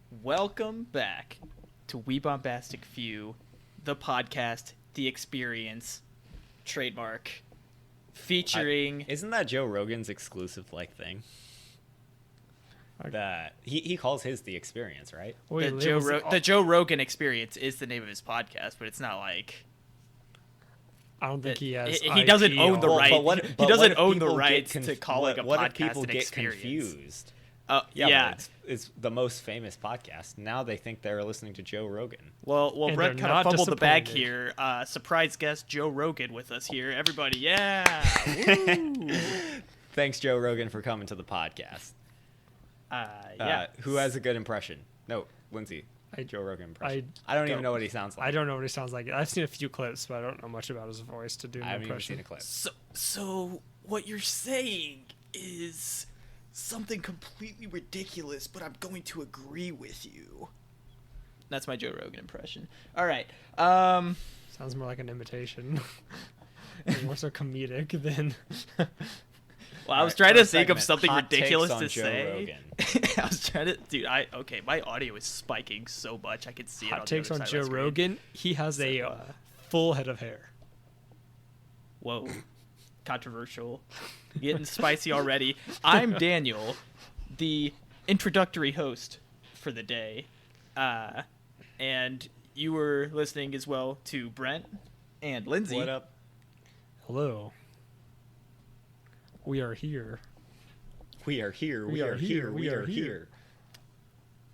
Welcome back to We Bombastic Few, the podcast, the experience, trademark, featuring... Isn't that Joe Rogan's exclusive thing? That he calls his the experience, right? The Joe Rogan experience is the name of his podcast, but it's not like... I don't think he has. He doesn't own the right. He doesn't own the rights to call a podcast what if people an get experience. Confused? Yeah. It's the most famous podcast. Now they think they're listening to Joe Rogan. Well, And Brett they're kind of not fumbled the bag disappointed. here. Surprise guest Joe Rogan with us here. Everybody, yeah. Woo. Thanks, Joe Rogan, for coming to the podcast. Yeah. Who has a good impression? No, Lindsay. Joe Rogan impression. I I don't even know what he sounds like. I don't know what he sounds like. I've seen a few clips, but I don't know much about his voice to do an I haven't even impression. seen a clip. So what you're saying is something completely ridiculous, but I'm going to agree with you. That's my Joe Rogan impression. All right. Sounds more like an imitation. More so comedic than. Well, I was All trying right, to think of segment, something hot takes ridiculous on to Joe say. Rogan. I was trying to, dude. My audio is spiking so much I can see it. Hot on takes the on other side Joe of the screen. Rogan. He has a full head of hair. Whoa, controversial, getting spicy already. I'm Daniel, the introductory host for the day, and you were listening as well to Brent and Lindsay. What up? Hello. We are here. We are here. We are here. We are here.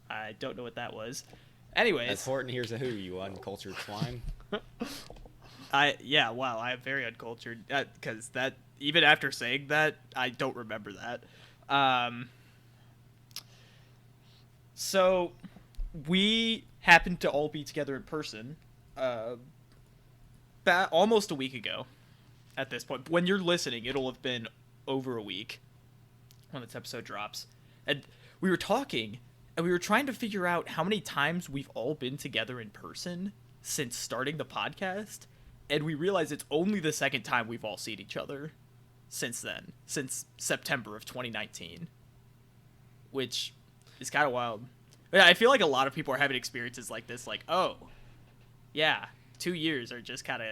I don't know what that was. Anyways, As Horton hears a who, you uncultured swine. Wow, I am very uncultured because that even after saying that, I don't remember that. So we happened to all be together in person, almost a week ago. At this point, when you're listening, it'll have been over a week when this episode drops, and we were talking, and we were trying to figure out how many times we've all been together in person since starting the podcast. And we realized it's only the second time we've all seen each other since then, since September of 2019, which is kind of wild. I feel like a lot of people are having experiences like this, like, oh, yeah, 2 years are just kind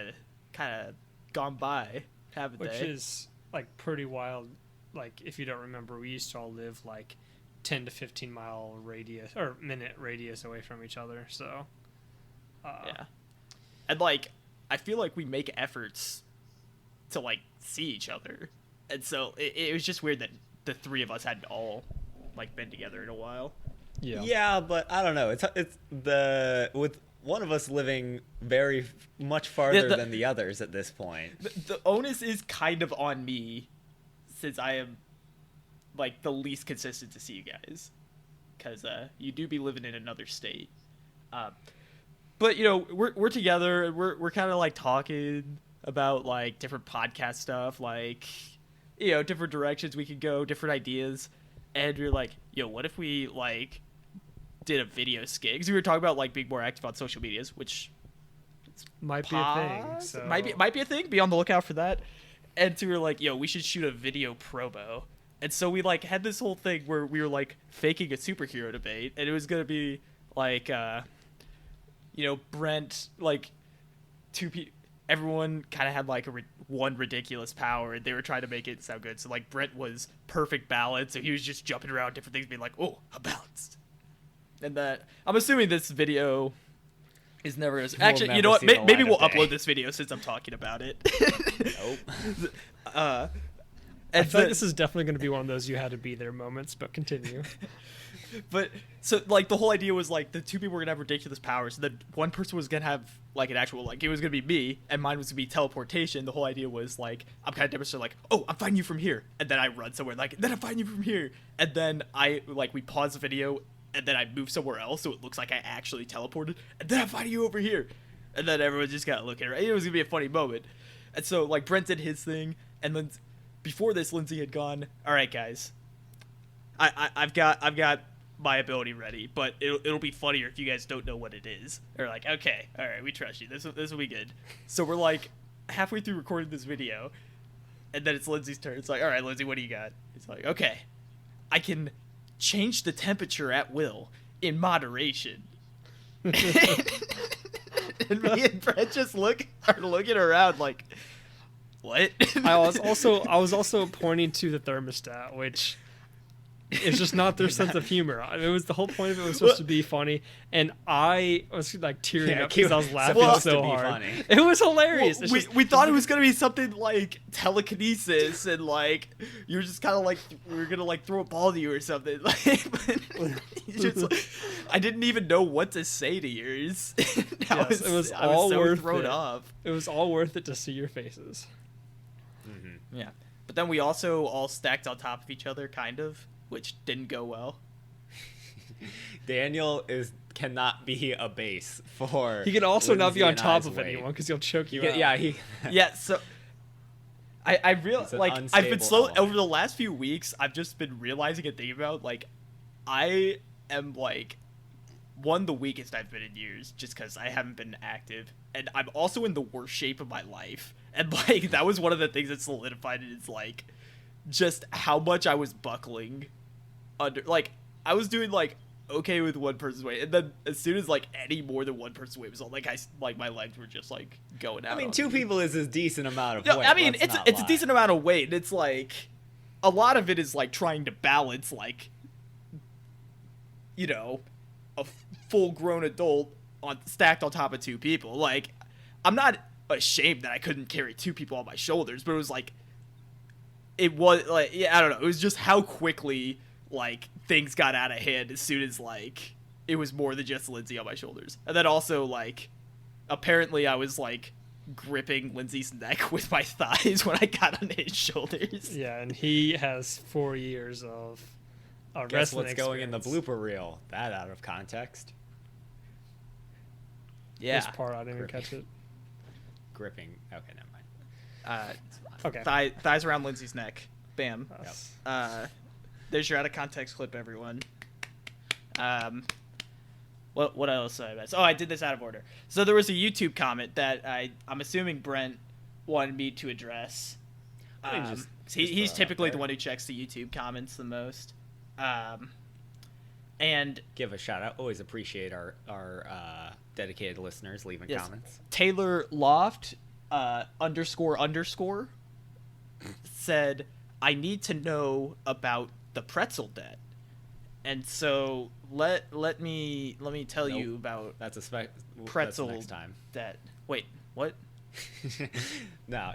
of gone by, haven't they? Which is like pretty wild. Like if you don't remember, we used to all live like 10 to 15 mile radius or minute radius away from each other. So yeah, and like I feel like we make efforts to like see each other, and so it was just weird that the three of us hadn't all like been together in a while. Yeah, but I don't know. It's with one of us living very much farther than the others at this point. The onus is kind of on me, since I am like the least consistent to see you guys, because you do be living in another state. But you know, we're together, and we're kind of like talking about like different podcast stuff, like, you know, different directions we could go, different ideas, and we're like, yo, what if we like did a video skit? Because we were talking about like being more active on social medias, which might be a thing. So. Might be a thing. Be on the lookout for that. And so we were like, yo, we should shoot a video promo. And so we like had this whole thing where we were like faking a superhero debate, and it was gonna be like, you know, Brent, like everyone kind of had like one ridiculous power, and they were trying to make it sound good. So like Brent was perfect balance, so he was just jumping around different things, being like, oh, I'm balanced. And that I'm assuming this video is never gonna. Actually, you know what? Maybe we'll upload this video since I'm talking about it. Nope. I feel like this is definitely going to be one of those you had to be there moments, but continue. But so like the whole idea was like the two people were gonna have ridiculous powers. The one person was gonna have like an actual, like, it was gonna be me, and mine was gonna be teleportation. The whole idea was like I'm kind of demonstrating like, oh, I'm finding you from here, and then I run somewhere, like, then I'm finding you from here, and then we pause the video, and then I move somewhere else so it looks like I actually teleported, and then I'm finding you over here, and then everyone just got looking around. It was gonna be a funny moment, and so like Brent did his thing, and then before this, Lindsay had gone, all right, guys, I've got my ability ready, but it'll be funnier if you guys don't know what it is. They're like, okay, all right, we trust you. This will be good. So we're like halfway through recording this video, and then it's Lindsay's turn. It's like, all right, Lindsay, what do you got? It's like, okay, I can change the temperature at will. in moderation. And me and Brent just are looking around like, what? I was also pointing to the thermostat, which is just not their sense of humor. It was the whole point of it was supposed to be funny, and I was like tearing up because I was laughing so hard. Funny. It was hilarious. Well, we thought it was gonna be something like telekinesis, and like you were just kind of like we were gonna like throw a ball to you or something. Like, I didn't even know what to say to yours. I was so thrown off. It was all worth it to see your faces. Mm-hmm. Yeah, but then we also all stacked on top of each other, kind of, which didn't go well. Daniel cannot be a base for. He can also not be on top of weight. anyone because he'll choke you out. Yeah, yeah. So I realized like I've been slow element. over the last few weeks. I've just been realizing and thinking about like I am like the weakest I've been in years, just because I haven't been active, and I'm also in the worst shape of my life. And like that was one of the things that solidified it. Is like just how much I was buckling under. Like I was doing like okay with one person's weight, and then as soon as like any more than one person's weight was on, like my legs were just like going out. I mean, two people is a decent amount of weight. I mean, it's a decent amount of weight, and it's like a lot of it is like trying to balance like, you know, a full-grown adult stacked on top of two people. Like, I'm not ashamed that I couldn't carry two people on my shoulders, but it was like I don't know, it was just how quickly like things got out of hand as soon as like it was more than just Lindsay on my shoulders. And then also like apparently I was like gripping Lindsay's neck with my thighs when I got on his shoulders. Yeah, and he has 4 years of Guess wrestling what's going in the experience. blooper reel? That out of context. Yeah. This part I didn't even catch it. Gripping. Okay, never mind. Okay. Thighs around Lindsay's neck. Bam. Yep. There's your out of context clip, everyone. What else did I miss? Oh, I did this out of order. So there was a YouTube comment that I'm assuming Brent wanted me to address. I mean, just He's throw it typically out the there. one who checks the YouTube comments the most. And Give a shout out. Always appreciate our dedicated listeners leaving yes, comments. Taylor Loft __ said, I need to know about the pretzel debt. And so let me tell Nope. you about That's pretzel that's next time. debt. Wait, what? No,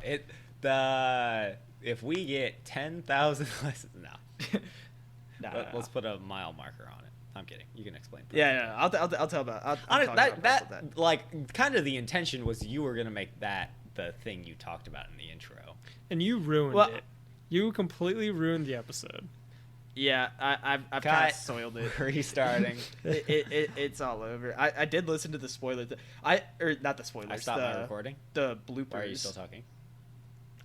if we get 10,000 listens, no. Let's put a mile marker on it. I'm kidding. You can explain. Yeah, I'll tell about. I'll talk about pretzel debt. Like kind of the intention was you were gonna make that the thing you talked about in the intro. And you ruined it. You completely ruined the episode. Yeah, I've kind of soiled it. Restarting. It's all over. I did listen to the spoilers. Not the spoilers. I stopped my recording. The bloopers. Why are you still talking?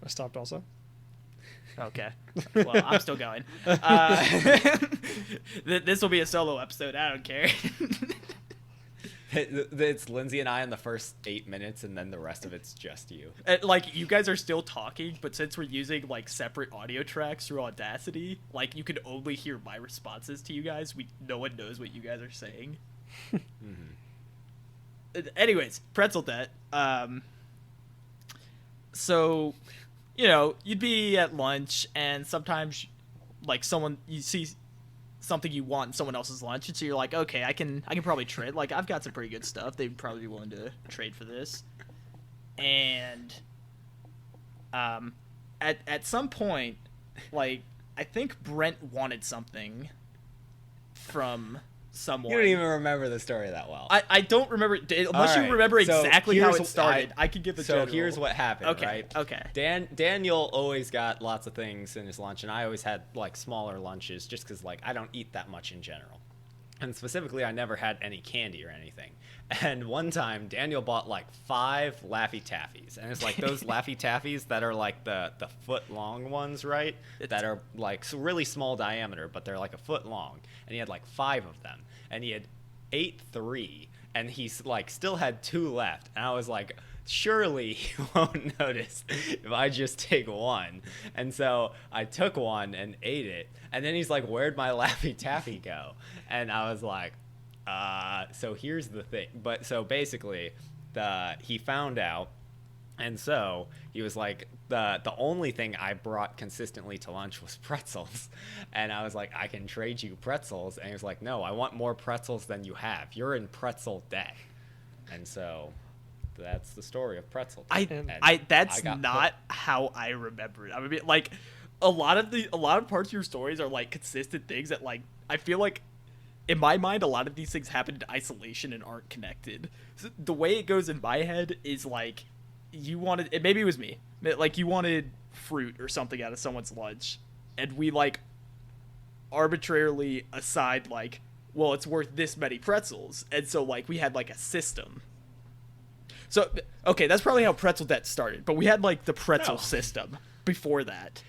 I stopped also. Okay. Well, I'm still going. This will be a solo episode. I don't care. It's Lindsay and I in the first 8 minutes, and then the rest of it's just you. Like, you guys are still talking, but since we're using, like, separate audio tracks through Audacity, like, you can only hear my responses to you guys. No one knows what you guys are saying. Mm-hmm. Anyways, pretzel debt. So, you know, you'd be at lunch, and sometimes, like, you see something you want in someone else's lunch, and so you're like, okay, I can probably trade. Like, I've got some pretty good stuff. They'd probably be willing to trade for this. And at some point, like, I think Brent wanted something from someone. You don't even remember the story that well. I don't remember, unless you remember exactly how it started. I can give the general. So here's what happened, Okay, right? okay. Daniel always got lots of things in his lunch, and I always had, like, smaller lunches just because, like, I don't eat that much in general. And specifically, I never had any candy or anything. And one time, Daniel bought, like, 5 Laffy Taffies. And it's, like, those Laffy Taffies that are, like, the foot-long ones, right? That are, like, really small diameter, but they're, like, a foot long. And he had, like, 5 of them. And he had ate 3, and he's like still had 2 left. And I was like, surely he won't notice if I just take 1. And so I took 1 and ate it. And then he's like, where'd my Laffy Taffy go? And I was like, So here's the thing. But so basically, he found out, and so he was like, the only thing I brought consistently to lunch was pretzels, and I was like, I can trade you pretzels, and he was like, no, I want more pretzels than you have. You're in pretzel debt, and so that's the story of pretzel debt. That's not how I remember it. I mean, like, a lot of parts of your stories are like consistent things that, like, I feel like, in my mind, a lot of these things happen in isolation and aren't connected. So the way it goes in my head is like, you wanted, maybe it was me, like you wanted fruit or something out of someone's lunch, and we like arbitrarily aside like, well, it's worth this many pretzels, and so like we had like a system. So okay, that's probably how pretzel debt started, but we had like the pretzel system before that.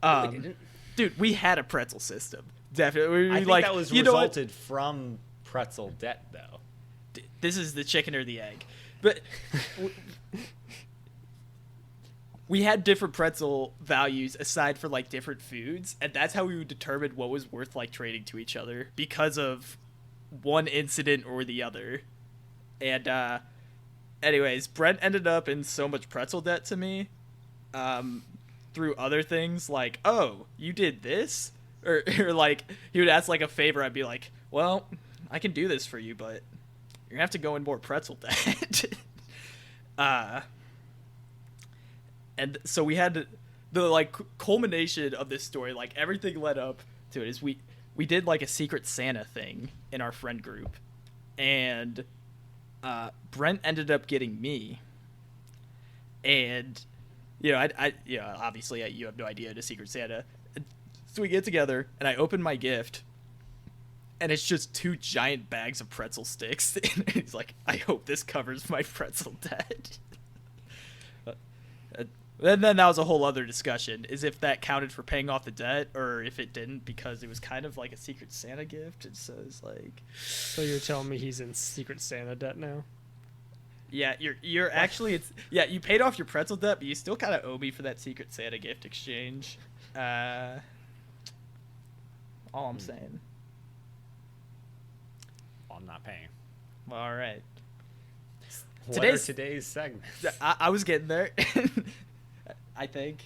We didn't. Dude, we had a pretzel system. Definitely. I think like, that was you know what? resulted from pretzel debt, though. This is the chicken or the egg. But we had different pretzel values aside for like different foods, and that's how we would determine what was worth like trading to each other because of one incident or the other. And anyways, Brent ended up in so much pretzel debt to me through other things like, oh, you did this? Or like he would ask like a favor, I'd be like, well, I can do this for you, but you're gonna have to go in more pretzel debt. And so we had the like culmination of this story, like everything led up to it is we did like a Secret Santa thing in our friend group, and Brent ended up getting me, and you know I obviously you have no idea to Secret Santa. So we get together, and I open my gift, and it's just 2 giant bags of pretzel sticks. And he's like, I hope this covers my pretzel debt. And then that was a whole other discussion, is if that counted for paying off the debt, or if it didn't, because it was kind of like a Secret Santa gift. And so it's like... So you're telling me he's in Secret Santa debt now? Yeah, you're actually... it's yeah, you paid off your pretzel debt, but you still kind of owe me for that Secret Santa gift exchange. All I'm saying. Well, I'm not paying. Well, all right. What are today's segments? I was getting there. I think.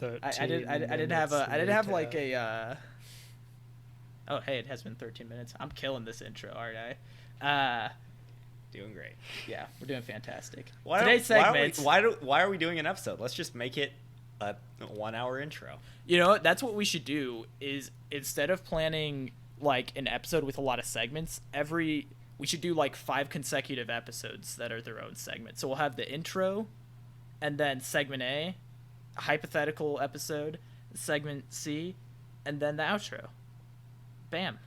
I didn't have like a. Oh, hey, it has been 13 minutes. I'm killing this intro, aren't I? Doing great. Yeah, we're doing fantastic. Today's segments. Why are we doing an episode? Let's just make it a 1-hour intro. You know, that's what we should do. Is instead of planning like an episode with a lot of segments, we should do like 5 consecutive episodes that are their own segment. So we'll have the intro, and then segment A, a hypothetical episode, segment C, and then the outro. Bam.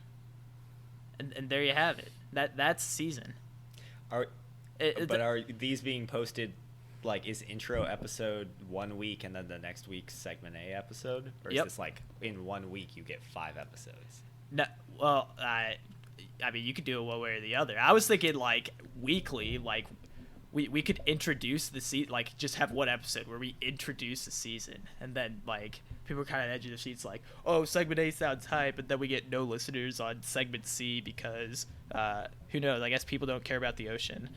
And there you have it. That's season. Are these being posted? Like, is intro episode 1 week and then the next week's segment A episode? Or is this like in 1 week you get 5 episodes? No, well, I mean, you could do it one way or the other. I was thinking like weekly, like we could introduce the season, like just have one episode where we introduce the season, and then like people are kind of edge of their seats, like, oh, segment A sounds hype, but then we get no listeners on segment C because who knows? I guess people don't care about the ocean.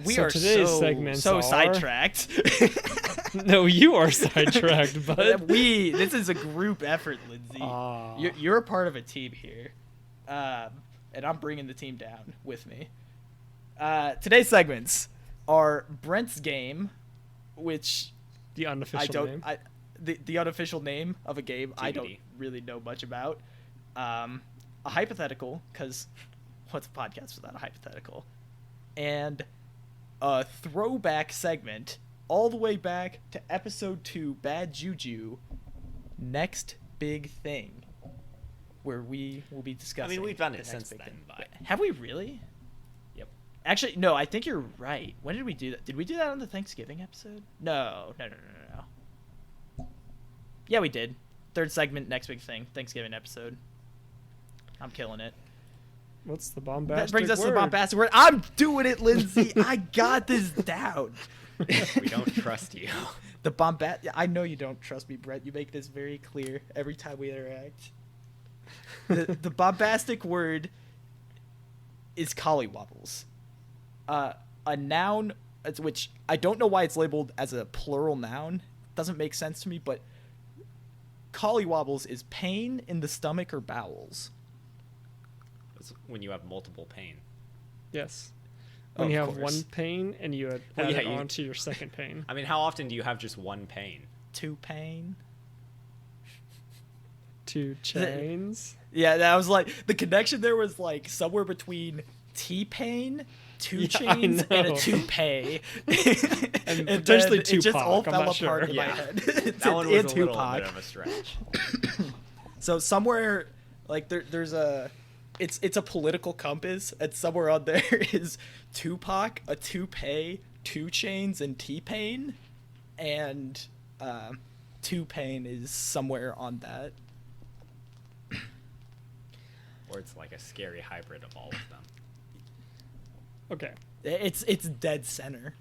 We are so sidetracked. No, you are sidetracked, bud. This is a group effort, Lindsay. You're a part of a team here, and I'm bringing the team down with me. Today's segments are Brent's game, which the unofficial name. The unofficial name of a game DVD. I don't really know much about. A hypothetical, because what's a podcast without a hypothetical? And a throwback segment all the way back to episode 2, Bad Juju, Next Big Thing, where we will be discussing. I mean, we've done it since then. But have we really? Yep. Actually, no, I think you're right. When did we do that? Did we do that on the Thanksgiving episode? No. Yeah, we did. 3rd segment, Next Big Thing, Thanksgiving episode. I'm killing it. What's the bombastic That brings us word? to the bombastic word. I'm doing it, Lindsay. I got this down. We don't trust you. I know you don't trust me, Brett. You make this very clear every time we interact. The bombastic word is collywobbles. A noun, which I don't know why it's labeled as a plural noun. Doesn't make sense to me, but collywobbles is pain in the stomach or bowels. It's when you have multiple pain. Yes. When you have course. one pain and you add it on to your second pain. I mean, how often do you have just one pain? 2 pain. 2 chains. Yeah, that was like the connection there was like somewhere between T-pain, 2 chains, and a toupee. And potentially it just all Tupac, I'm fell not apart sure. in my head. That one was a little Tupac. bit of a stretch. So somewhere like there's a it's a political compass, and somewhere on there is Tupac, a toupee, 2 chains, and T-pain, and T-pain is somewhere on that. Or it's like a scary hybrid of all of them. Okay. It's dead center.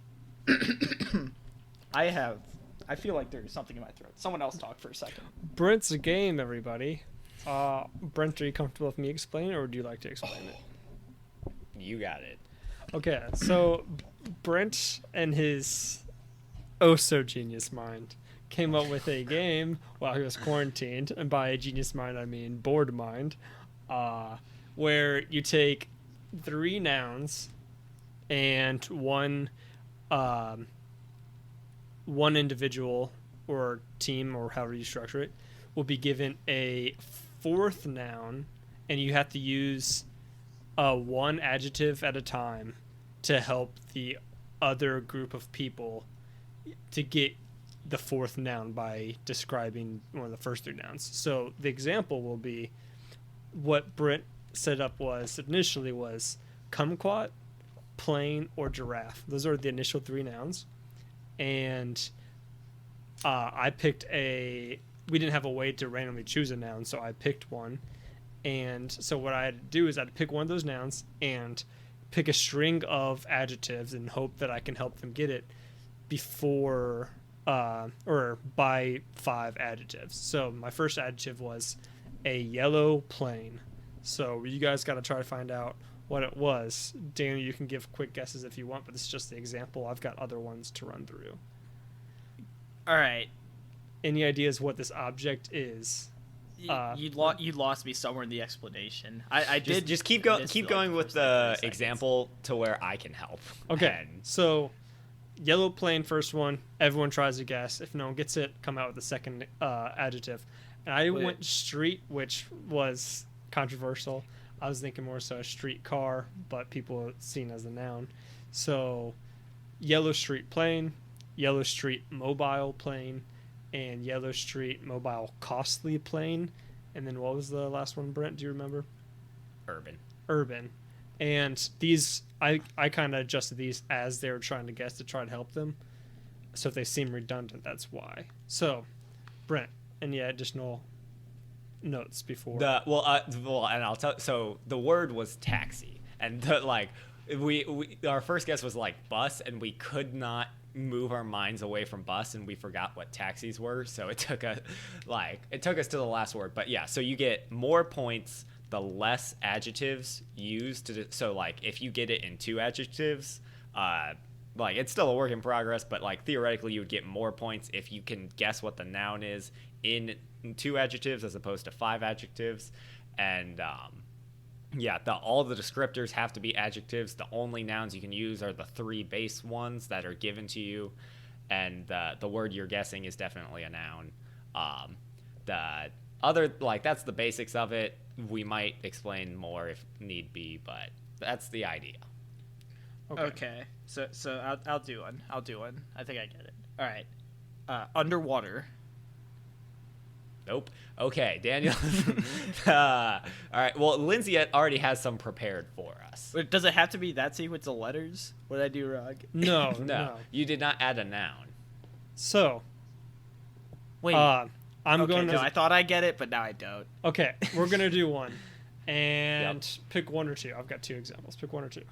I feel like there's something in my throat. Someone else talk for a second. Brent's a game, everybody. Brent, are you comfortable with me explaining, or would you like to explain it? You got it. Okay, so Brent and his oh-so-genius mind came up with a game while he was quarantined, and by genius mind I mean bored mind, where you take 3 nouns and one individual or team, or however you structure it, will be given a 4th noun, and you have to use one adjective at a time to help the other group of people to get the 4th noun by describing one of the first 3 nouns. So the example will be what Brent set up was initially was kumquat, plane, or giraffe. Those are the initial 3 nouns. And I picked we didn't have a way to randomly choose a noun, so I picked one. And so what I had to do is I had to pick one of those nouns and pick a string of adjectives and hope that I can help them get it before or by 5 adjectives. So my first adjective was a yellow plane. So you guys got to try to find out what it was. Daniel, you can give quick guesses if you want, but this is just the example. I've got other ones to run through. All right. Any ideas what this object is? You lost me somewhere in the explanation. I did just keep going with the example to where I can help. Okay. So yellow plane, first one. Everyone tries to guess. If no one gets it, come out with the second adjective. And I went street, which was controversial. I was thinking more so a street car, but people seen as a noun. So yellow street plane, yellow street mobile plane, and yellow street mobile costly plane. And then what was the last one, Brent? Do you remember? Urban. And these, I kind of adjusted these as they were trying to guess to try to help them. So if they seem redundant, that's why. So, Brent, any additional notes before? And I'll tell. So the word was taxi, and we our first guess was like bus, and we could not move our minds away from bus, and we forgot what taxis were. So it took us to the last word. But yeah, so you get more points the less adjectives used so like if you get it in 2 adjectives, like it's still a work in progress, but like theoretically you would get more points if you can guess what the noun is in 2 adjectives as opposed to 5 adjectives. And all the descriptors have to be adjectives. The only nouns you can use are the 3 base ones that are given to you, and the word you're guessing is definitely a noun. The other, like, that's the basics of it. We might explain more if need be, but that's the idea. Okay. So I'll do one. I think I get it. All right. Underwater. Nope. Okay, Daniel. All right. Well, Lindsay already has some prepared for us. But does it have to be that sequence of letters? What did I do wrong? No. You did not add a noun. So, wait. I'm going to. No, I thought I get it, but now I don't. Okay, we're gonna do one, and pick 1 or 2. I've got 2 examples. Pick 1 or 2.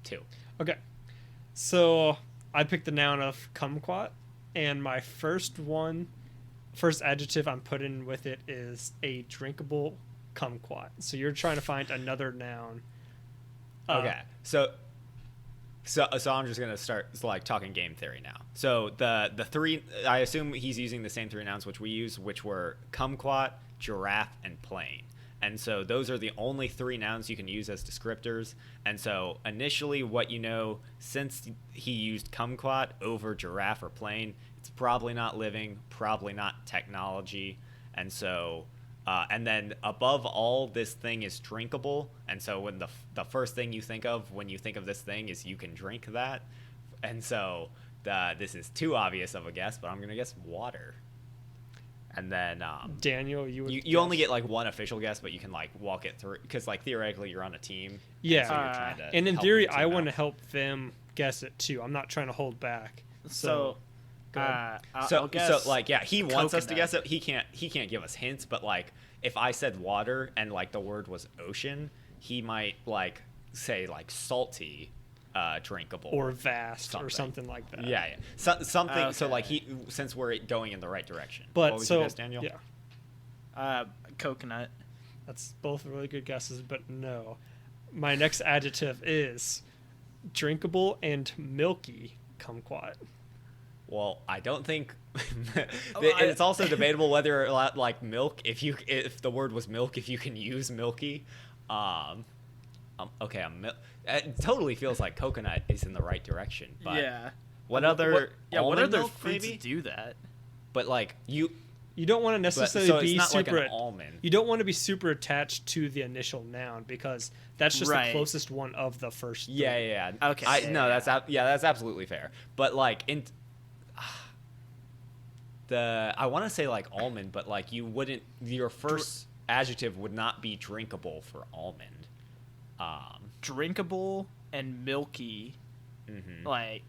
2. Okay, so I picked the noun of kumquat, and my first one first adjective I'm putting with it is a drinkable kumquat. So you're trying to find another noun. Okay, so I'm just gonna start like talking game theory now. So the three, I assume he's using the same three nouns which we use, which were kumquat, giraffe, and plane. And so those are the only three nouns you can use as descriptors. And so initially, what you know, since he used kumquat over giraffe or plane, it's probably not living, probably not technology. And so, and then above all, this thing is drinkable. And so when the first thing you think of when you think of this thing is you can drink that. And so this is too obvious of a guess, but I'm going to guess water. And then Daniel, you only get like one official guess, but you can like walk it through because like theoretically you're on a team. Yeah, so you're trying to and in help theory, your team I want to out. help them guess it too. I'm not trying to hold back. So, go ahead. I'll guess. So like yeah, he wants us to coconut. guess it. He can't give us hints, but like if I said water and like the word was ocean, he might like say like salty, drinkable or vast or something like that. Yeah. Something. So like Okay. since we're going in the right direction. But what was so your guess, Daniel? yeah, Coconut. that's both really good guesses, but no. My next adjective is drinkable and milky kumquat. Well, I don't think it's also debatable whether like milk if the word was milk if you can use milky. Okay, it totally feels like coconut is in the right direction. But Yeah. what other what almond other milk, fruits maybe? do that? But like You don't want to necessarily so be it's not like super. an almond. You don't want to be super attached to the initial noun because that's just Right. the closest one of the first. Three. Yeah. Okay. That's absolutely fair. But like I want to say like almond, but like you wouldn't. Your first adjective would not be drinkable for almond. Drinkable and milky. Mm-hmm. Like.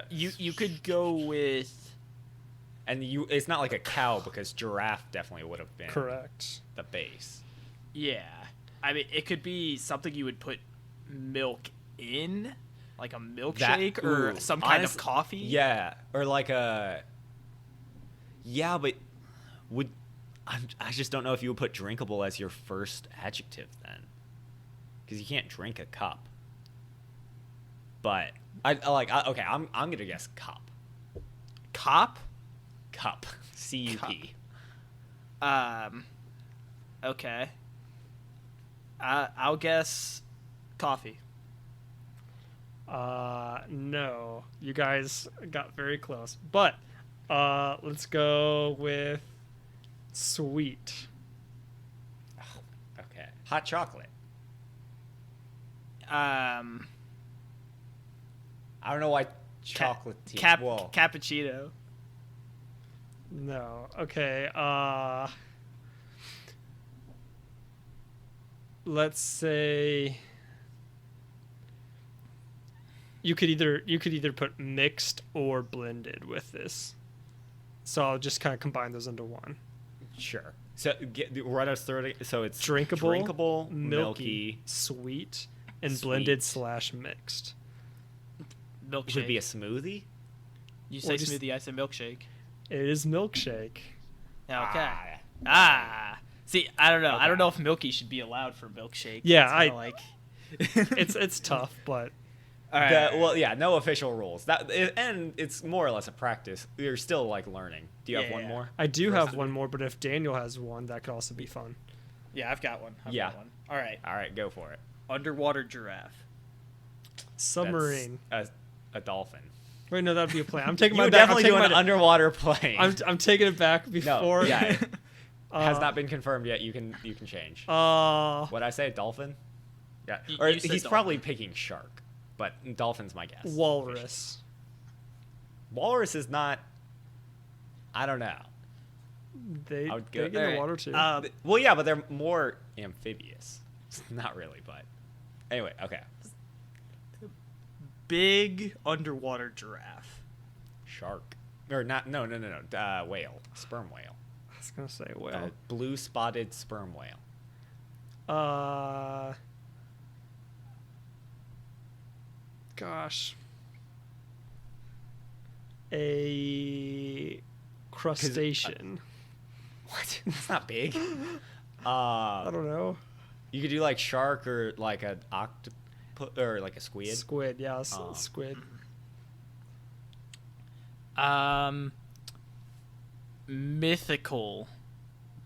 You could go with. And it's not like a cow because giraffe definitely would have been Correct. the base. Yeah. I mean, it could be something you would put milk in, like a milkshake or some kind of coffee. Yeah, or like a. Yeah, but I just don't know if you would put drinkable as your first adjective then, because you can't drink a cup. But okay, I'm gonna guess cup. Cop? Cup. C-U-P. Okay. I'll guess coffee. No, you guys got very close, but let's go with sweet. Okay. Hot chocolate. Um, I don't know why chocolate tea. Whoa. Cappuccino. No. Okay. Let's say you could either put mixed or blended with this. So I'll just kind of combine those into one. Sure. So right us through it. So it's Drinkable, milky. sweet, and Sweet. blended / mixed. Milkshake. Would it be a smoothie? You say Or just- smoothie, I say milkshake. It is milkshake. Okay. See, I don't know. I don't Okay. know if milky should be allowed for milkshake. Yeah, It's kinda like. It's tough, but All right. Well, yeah, no official rules. And it's more or less a practice. You're still like learning. Do you have one Yeah. more? I do for us have to one more. But if Daniel has one, that could also be fun. Yeah, I've got one. I've Yeah. got one. All right. All right, go for it. Underwater giraffe. Submarine. That's a dolphin. Wait, no, that'd be a plane. I'm taking You my would back. I'm definitely taking do an my. underwater plane. I'm taking it back before. No, yeah, it has Uh, not been confirmed yet. You can change. What I say, dolphin? Yeah, or you said he's dolphin. probably picking shark, but dolphin's my guess. walrus. Walrus is not. I don't know. They I would they go- get in the alright. water too. Well, yeah, but they're more amphibious. Not really, but anyway, okay. Big underwater giraffe. Shark or not? No. Whale, sperm whale. I was gonna say whale. Blue spotted sperm whale. Gosh. a crustacean. What? It's not big. I don't know. You could do like shark or like an octopus or like a squid. Squid, yeah, squid. Mythical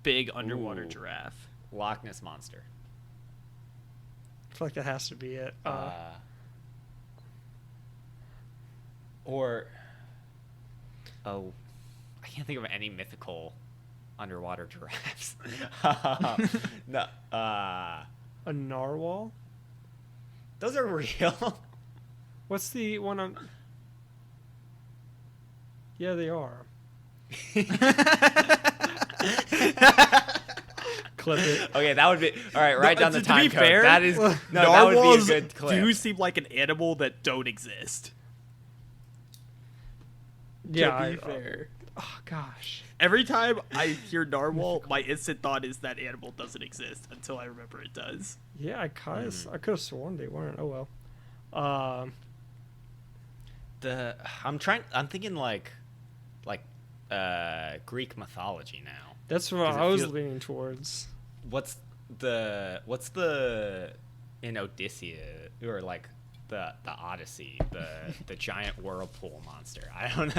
big underwater Ooh. giraffe. Loch Ness monster. I feel like that has to be it. Or I can't think of any mythical underwater giraffes. No, a narwhal. those are real. What's the one on? Yeah, they are. Clip it. Okay, that would be all right. Write down the To time be code. fair, That is no, that would be a narwhals good clip. do seem like an animal that don't exist. Yeah, To be fair. Oh gosh. Every time I hear narwhal, my instant thought is that animal doesn't exist until I remember it does. Yeah, I could have sworn they weren't. Oh well. I'm thinking like Greek mythology now. That's what 'Cause it I was feel- leaning towards. What's the in Odyssey or like the Odyssey, the giant whirlpool monster. I don't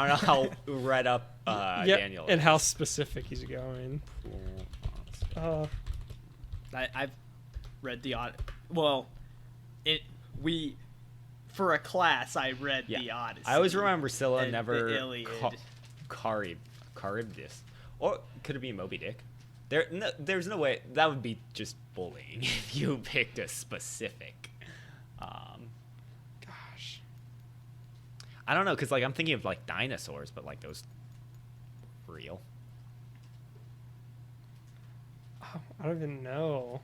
know how read up Daniel and is. how specific he's going. Pool monster. I've read the for a class I read the Odyssey. I always remember Scylla and the never Iliad. Charybdis, or could it be Moby Dick? There's no way that would be just bullying if you picked a specific. Gosh, I don't know, because like I'm thinking of like dinosaurs, but like those real. Oh, I don't even know.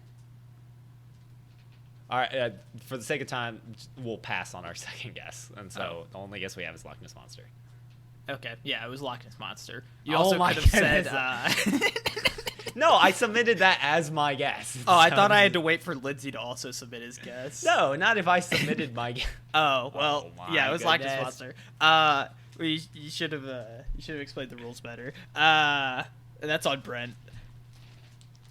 All right, for the sake of time, we'll pass on our second guess, and so the only guess we have is Loch Ness monster. Okay, yeah, it was Loch Ness monster. You Oh also my could have goodness. said. No, I submitted that as my guess. Oh, I thought I had to wait for Lindsay to also submit his guess. No, not if I submitted my guess. Oh well, Oh my yeah, it was Loch Ness goodness. monster. You should have explained the rules better. And that's on Brent.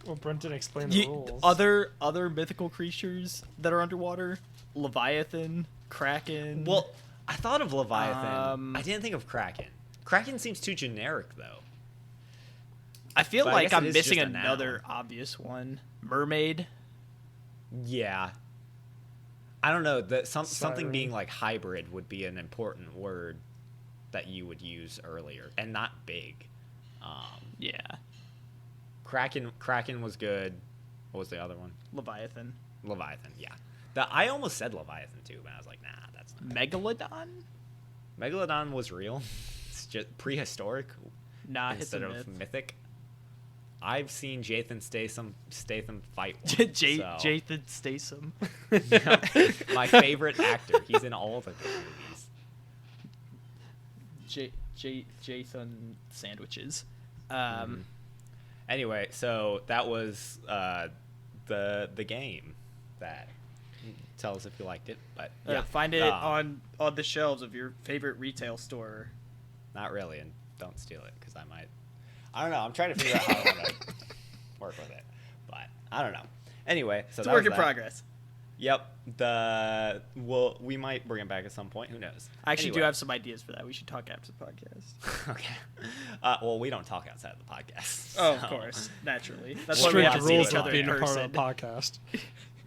Well, Brent didn't explain the rules. Other mythical creatures that are underwater: Leviathan, Kraken. Well, I thought of Leviathan. Um, I didn't think of Kraken. Kraken seems too generic, though. I feel but I like guess it I'm is missing just a noun. another obvious one. Mermaid. Yeah. I don't know. Something Siren. being like hybrid would be an important word that you would use earlier, and not big. Yeah. Kraken was good. What was the other one? Leviathan. Leviathan. Yeah. I almost said Leviathan too, but I was like, nah, that's not. Megalodon. Megalodon was real. It's just prehistoric Nah, it's instead a of myth. mythic. I've seen Jason Statham fight one. so- Jathan Statham. My favorite actor. He's in all the good movies. Jathan sandwiches. Anyway, so that was the game. That tell us if you liked it, but yeah, Find it on the shelves of your favorite retail store. not really, and don't steal it because I might. I don't know. I'm trying to figure out how I want to work with it, but I don't know. Anyway, so It's a that work was in that. progress. Yep. We might bring it back at some point. Who knows? I actually do Anyway. have some ideas for that. We should talk after the podcast. Okay. Well, we don't talk outside of the podcast. Oh, of so- course, naturally. That's why we Strict have to see rules each of other being in a part person. of a podcast.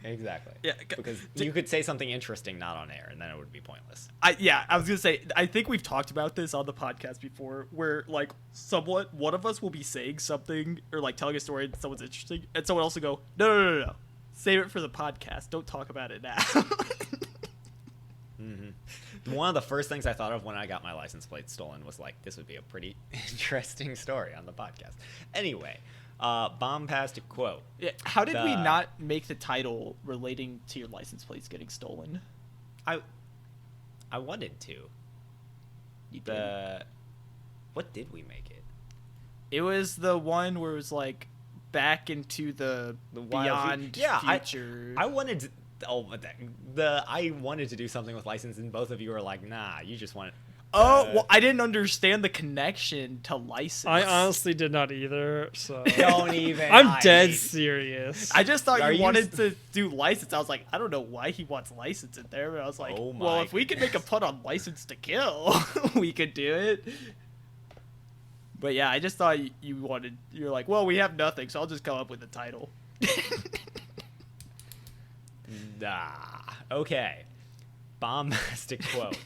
Exactly. Yeah, Because you could say something interesting not on air, and then it would be pointless. I was gonna say, I think we've talked about this on the podcast before, where like somewhat one of us will be saying something or like telling a story and someone's interesting, and someone else will go, no, save it for the podcast. Don't talk about it now. One of the first things I thought of when I got my license plate stolen was like, this would be a pretty interesting story on the podcast. Anyway, bombastic quote. Yeah, how did we not make the title relating to your license plates getting stolen? I wanted to. You did. What did we make it? It was the one where it was like back into the beyond future. I wanted to. I wanted to do something with license, and both of you were like, "Nah, you just want." Oh, well, I didn't understand the connection to license. I honestly did not either. So Don't even. I'm dead serious. I just thought Are you you wanted to do license. I was like, I don't know why he wants license in there. But I was like, Oh well, my if we could make a pun on license to kill, we could do it. But yeah, I just thought you're like, well, we have nothing, so I'll just come up with a title. Nah. Okay. Bombastic quote.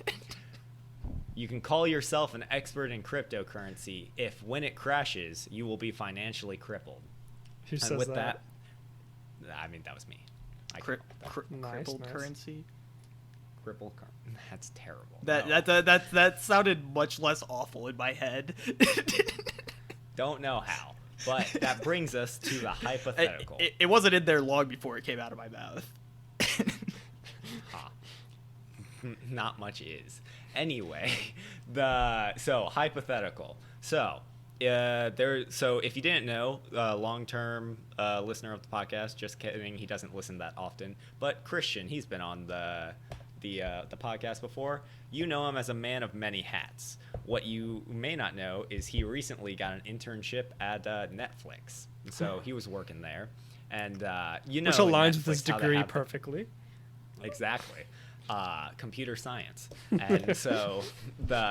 You can call yourself an expert in cryptocurrency if, when it crashes, you will be financially crippled. Who And says with that? I mean, that was me. I Cri- came up with Nice, crippled nice. currency. That's terrible. That No. that sounded much less awful in my head. Don't know how, but that brings us to the hypothetical. It wasn't in there long before it came out of my mouth. Huh. Not much is. Anyway, hypothetical. So if you didn't know, long-term listener of the podcast, just kidding, he doesn't listen that often. But Christian, he's been on the podcast before. You know him as a man of many hats. What you may not know is he recently got an internship at Netflix. So he was working there, and Which aligns with his Netflix, how that degree happened. perfectly. Exactly. Computer science. And so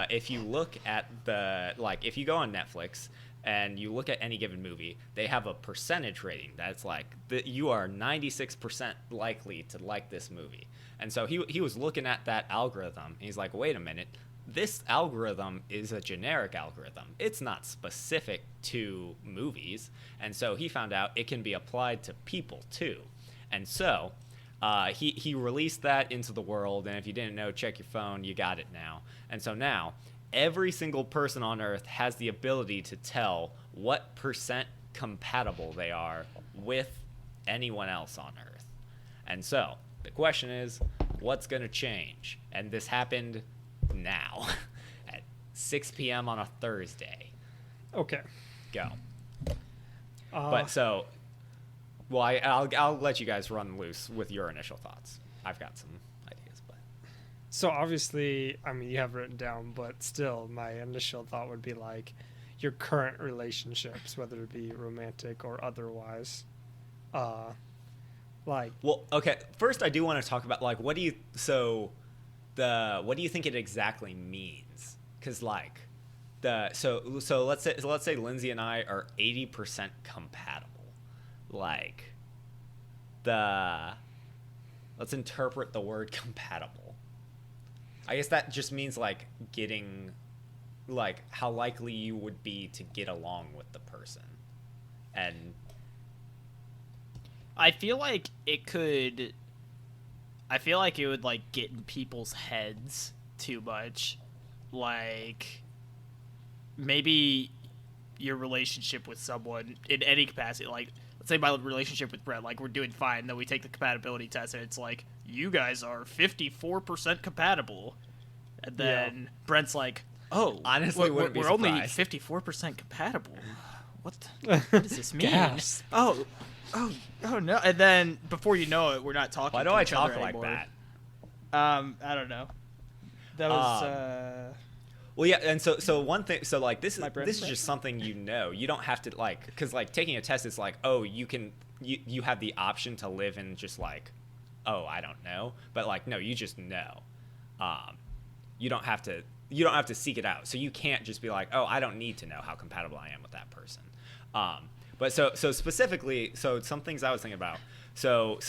if you look at if you go on Netflix and you look at any given movie, they have a percentage rating that's like you are 96% likely to like this movie. And so he was looking at that algorithm and he's like, wait a minute, this algorithm is a generic algorithm. It's not specific to movies. And so he found out it can be applied to people too. And so he released that into the world, and if you didn't know, check your phone, you got it now. And so now, every single person on Earth has the ability to tell what percent compatible they are with anyone else on Earth. And so, the question is, what's going to change? And this happened now, at 6 p.m. on a Thursday. Okay. Go. Well, I'll let you guys run loose with your initial thoughts. I've got some ideas, but So obviously, I mean, you have written down, but still, my initial thought would be like your current relationships, whether it be romantic or otherwise. Well, okay. First, I do want to talk about what do you think it exactly means? Because so let's say Lindsay and I are 80% compatible. Let's interpret the word compatible. I guess that just means getting how likely you would be to get along with the person. And I feel like it would get in people's heads too much. Maybe your relationship with someone in any capacity, let's say my relationship with Brett, we're doing fine, then we take the compatibility test and it's you guys are 54% compatible, and then Brent's honestly, we're only 54% compatible. What does this mean? Gasp. Oh no. And then before you know it, we're not talking. Why do to I each other talk like anymore. that? I don't know. That was Well, yeah, and so one thing, this is friend? just something you don't have to because taking a test is you have the option to live in just I don't know, but no, you just know. You don't have to seek it out, so you can't just be I don't need to know how compatible I am with that person. But so specifically, some things I was thinking about. So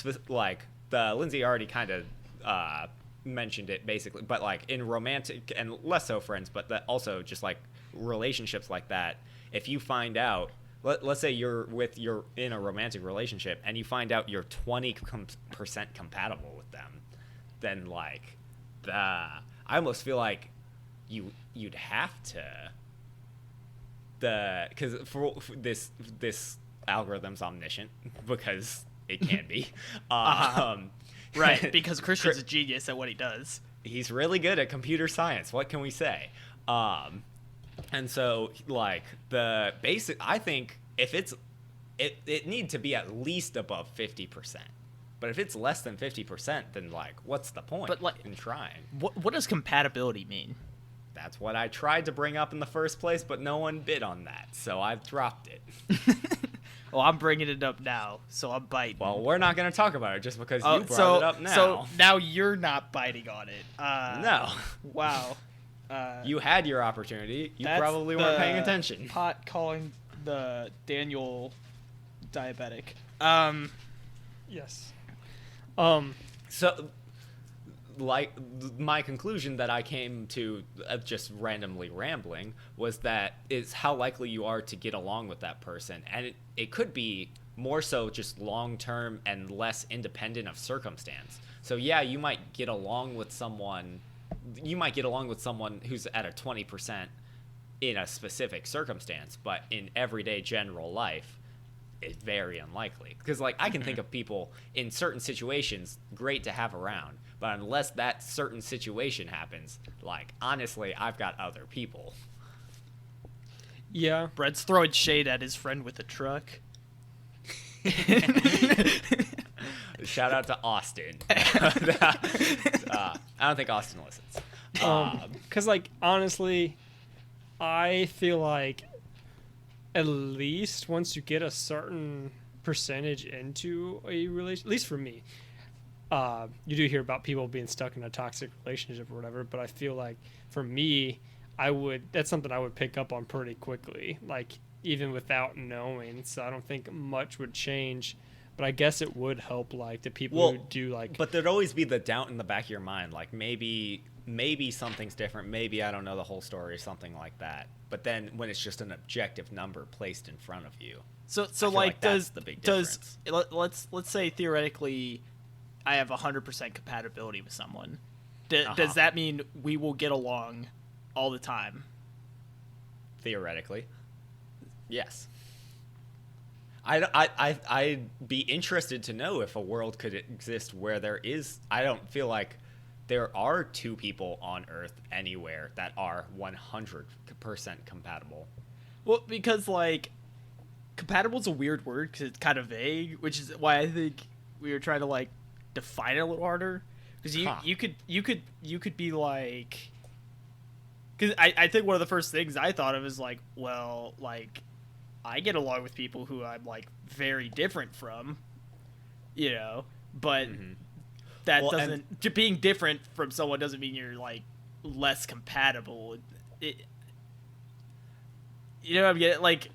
the Lindsay already kind of mentioned it basically, but in romantic and less so friends, but that also just relationships like that, if you find out, let's say you're in a romantic relationship and you find out you're 20% compatible with them, then I almost feel like you'd have to because for this algorithm's omniscient because it can be. right, because Christian's a genius at what he does. He's really good at computer science. What can we say? And so the basic, I think if it need to be at least above 50%. But if it's less than 50%, then what's the point But in trying? What does compatibility mean? that's what I tried to bring up in the first place, but no one bid on that, so I've dropped it. Well, I'm bringing it up now, so I'm biting. Well, we're not going to talk about it just because you brought it up now. So now you're not biting on it. No. Wow. You had your opportunity. You probably weren't paying attention. Pot calling the Daniel diabetic. Yes. So, like, my conclusion that I came to just randomly rambling was that is how likely you are to get along with that person. And it could be more so just long-term and less independent of circumstance. So, yeah, you might get along with someone who's at a 20% in a specific circumstance, but in everyday general life, it's very unlikely. Because, like, I can think of people in certain situations great to have around, but unless that certain situation happens, like, honestly, I've got other people. Yeah. Brett's throwing shade at his friend with a truck. Shout out to Austin. I don't think Austin listens. Because, like, honestly, I feel like at least once you get a certain percentage into a relation, at least for me, you do hear about people being stuck in a toxic relationship or whatever, but I feel like for me, that's something I would pick up on pretty quickly, like even without knowing. So I don't think much would change, but I guess it would help, like the people who do like. But there'd always be the doubt in the back of your mind, like maybe something's different. Maybe I don't know the whole story or something like that. But then when it's just an objective number placed in front of you, so like that's the big difference. Let's say theoretically, I have 100% compatibility with someone. Does that mean we will get along all the time? Theoretically, yes. I'd be interested to know if a world could exist where there is. I don't feel like there are two people on Earth anywhere that are 100% compatible. Well, because like compatible is a weird word because it's kind of vague, which is why I think we were trying to like define it a little harder. Because you could be like, because I think one of the first things I thought of is like, well, like I get along with people who I'm like very different from, you know, but. Mm-hmm. That doesn't being different from someone doesn't mean you're like less compatible. You know what I'm getting? Like,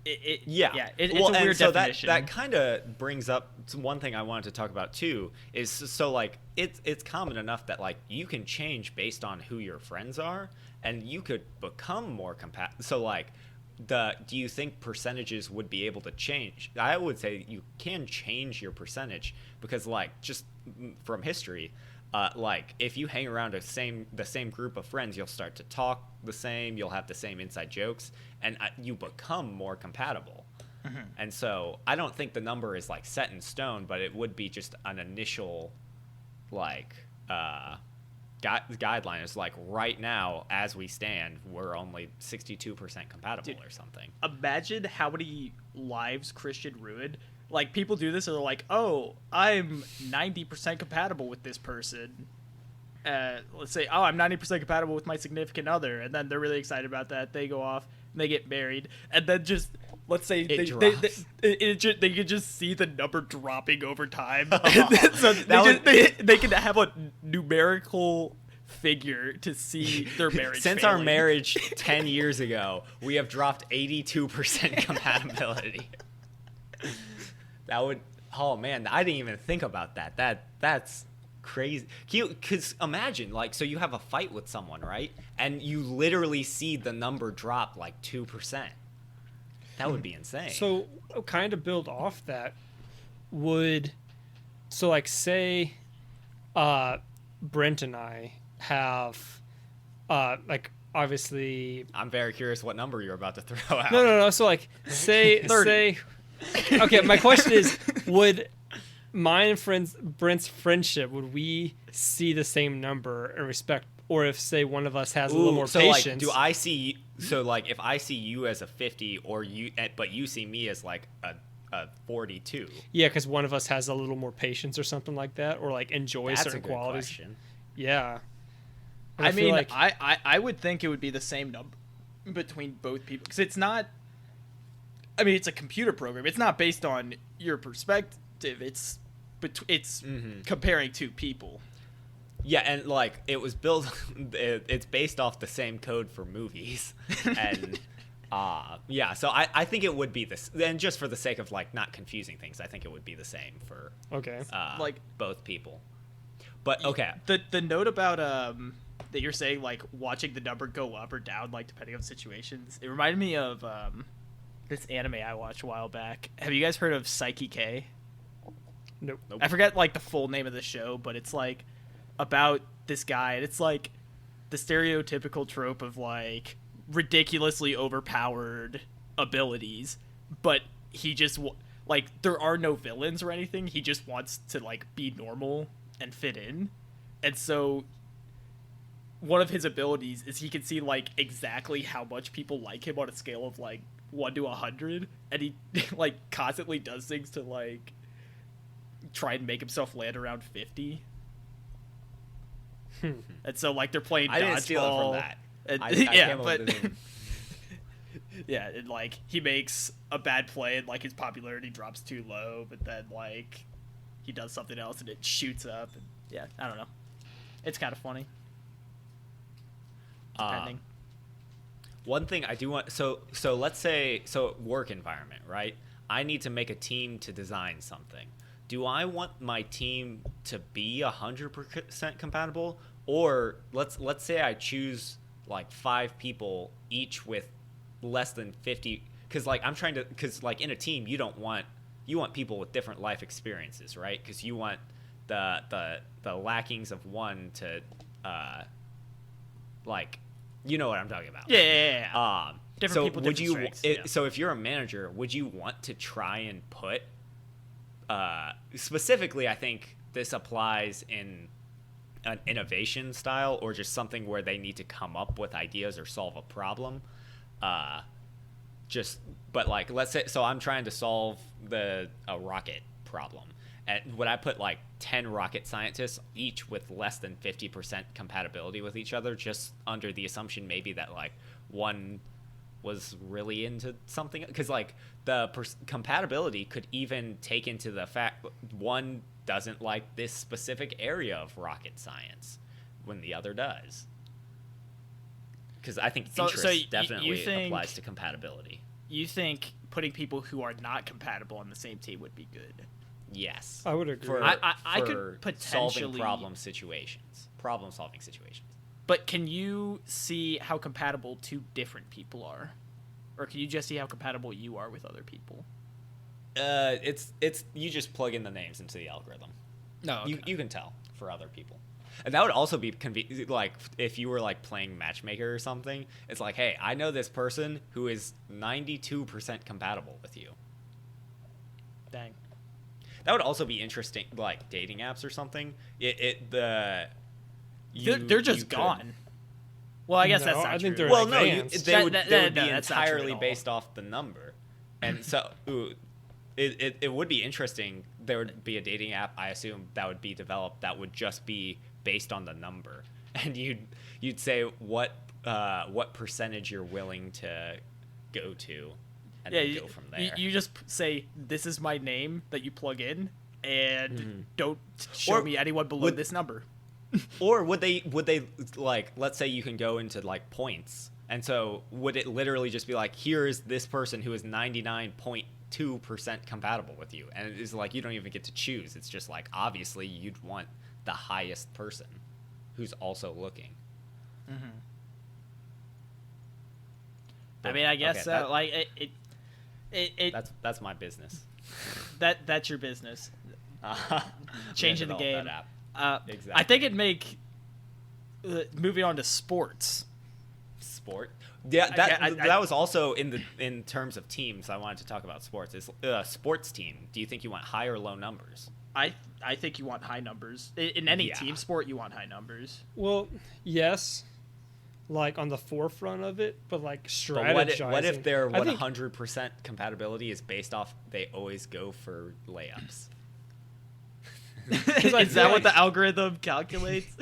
it's a weird definition. That kind of brings up one thing I wanted to talk about too. Is so like it's common enough that like you can change based on who your friends are, and you could become more compatible. So like. Do you think percentages would be able to change? I would say you can change your percentage because, like, just from history, like if you hang around the same group of friends, you'll start to talk the same, you'll have the same inside jokes, and you become more compatible. Mm-hmm. And so I don't think the number is like set in stone, but it would be just an initial, like, guideline is like right now as we stand we're only 62% compatible. Dude, or something. Imagine how many lives Christian ruined. Like people do this and they're like, oh, I'm 90% compatible with this person. Let's say, oh, I'm 90% compatible with my significant other, and then they're really excited about that. They go off and they get married, and then just let's say they could just see the number dropping over time. So they can have a numerical figure to see their marriage. Since failing. Our marriage 10 years ago, we have dropped 82% compatibility. That would. Oh man, I didn't even think about that. That's crazy. Because imagine, like, so you have a fight with someone, right? And you literally see the number drop like 2%. That would be insane. So, kind of build off that, like, say, Brent and I have, like, obviously. I'm very curious what number you're about to throw out. No. So, like, say. Okay, my question is, would mine and Brent's friendship, would we see the same number and respect? Or if, say, one of us has a little more patience. Like, do I see? So, like, if I see you as a 50, but you see me as like a 42. Yeah, because one of us has a little more patience or something like that, or like enjoys That's certain a good qualities. Question. Yeah. And I feel mean, like, I would think it would be the same number between both people because it's not. I mean, it's a computer program. It's not based on your perspective. It's comparing two people. Yeah, and like it was built. It's based off the same code for movies, and yeah. So I think it would be this. And just for the sake of like not confusing things, I think it would be the same for like both people. But okay, the note about that you're saying like watching the number go up or down like depending on situations. It reminded me of this anime I watched a while back. Have you guys heard of Psyche K? nope. I forget like the full name of the show, but it's like about this guy, and it's like the stereotypical trope of like ridiculously overpowered abilities, but he just like there are no villains or anything. He just wants to like be normal and fit in, and so one of his abilities is he can see like exactly how much people like him on a scale of like 1 to 100, and he like constantly does things to like try and make himself land around 50. And so like they're playing dodgeball. I didn't steal it from that. And, I yeah, came up but with it in- yeah, and like he makes a bad play and like his popularity drops too low, but then like he does something else and it shoots up. And yeah, I don't know. It's kind of funny. Depending. One thing I do want, so let's say, work environment, right? I need to make a team to design something. Do I want my team to be 100% compatible, or let's say I choose like 5 people each with less than 50? Because like I'm trying to, because like in a team you want people with different life experiences, right? Because you want the lackings of one to like, you know what I'm talking about. Yeah. Different so people, would different you? strengths, So if you're a manager, would you want to try and put? Specifically, I think this applies in an innovation style or just something where they need to come up with ideas or solve a problem. But like, let's say, so I'm trying to solve a rocket problem. And would I put like 10 rocket scientists, each with less than 50% compatibility with each other, just under the assumption maybe that like one was really into something? Because like the compatibility could even take into the fact one doesn't like this specific area of rocket science when the other does. Because I think interest definitely applies to compatibility. You think putting people who are not compatible on the same team would be good? Yes, I would agree. I could potentially solving problem-solving situations. But can you see how compatible 2 different people are, or can you just see how compatible you are with other people? It's you just plug in the names into the algorithm. No, okay. You can tell for other people, and that would also be like if you were like playing matchmaker or something. It's like, hey, I know this person who is 92% compatible with you. Dang. That would also be interesting, like dating apps or something. They're just gone. Well, I guess No, that's not I think true. they're Well, no, advanced. they would be that's not true at entirely all. based off the number, and so it would be interesting. There would be a dating app, I assume, that would be developed that would just be based on the number, and you'd say what percentage you're willing to go to, and then go from there. You just say, this is my name that you plug in, and don't show me anyone below this number. Or would they like, let's say you can go into like points, and so would it literally just be like, here is this person who is 99.2% compatible with you, and it's like you don't even get to choose. It's just like obviously you'd want the highest person who's also looking. Mm-hmm. I mean, I guess like that's my business. That's your business. Changing the game. Exactly. I think it'd make moving on to sports. Sport. Yeah, that was also in terms of teams. I wanted to talk about sports. Is sports team? Do you think you want high or low numbers? I think you want high numbers in any team sport. You want high numbers. Well, yes, like on the forefront of it, but like strategizing. But what if their 100% compatibility is based off they always go for layups? Is that what the algorithm calculates?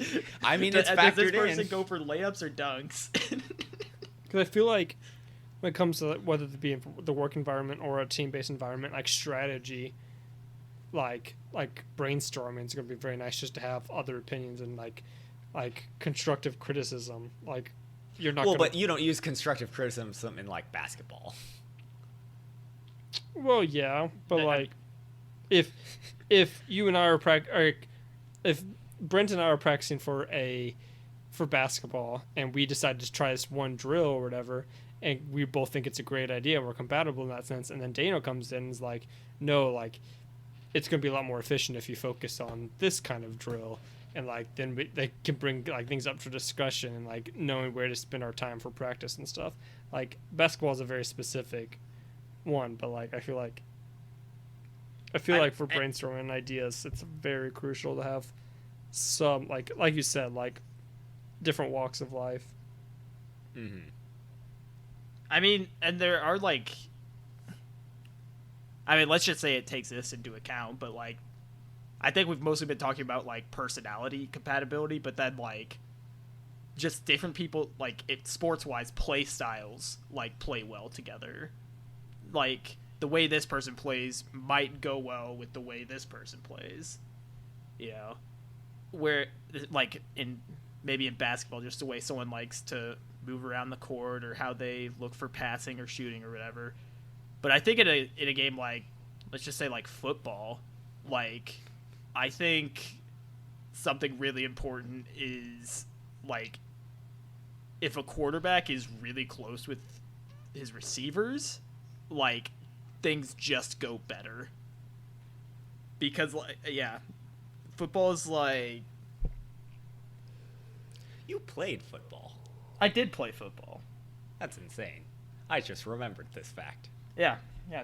I mean, it's factored does this person in. go for layups or dunks? Because I feel like when it comes to whether it be in the work environment or a team-based environment, like strategy, like brainstorming is going to be very nice just to have other opinions and like constructive criticism. Like you're not. Well, but you don't use constructive criticism in like basketball. Well, yeah, but like if you and I are if Brent and I are practicing for basketball and we decide to try this one drill or whatever, and we both think it's a great idea and we're compatible in that sense, and then Dano comes in and is like, no, like it's going to be a lot more efficient if you focus on this kind of drill, and like then they can bring like things up for discussion and like knowing where to spend our time for practice and stuff. Like basketball is a very specific one, but like I feel like for brainstorming ideas, it's very crucial to have some like you said, like different walks of life. Mm-hmm. I mean, and there are like, I mean, let's just say it takes this into account, but like, I think we've mostly been talking about like personality compatibility, but then like, just different people, like sports-wise, play styles like play well together. Like the way this person plays might go well with the way this person plays. You know, where like maybe in basketball, just the way someone likes to move around the court or how they look for passing or shooting or whatever. But I think in a game like, let's just say like football, like I think something really important is like if a quarterback is really close with his receivers, like things just go better. Because like football is like, you played football. I did play football. That's insane. I just remembered this fact. Yeah,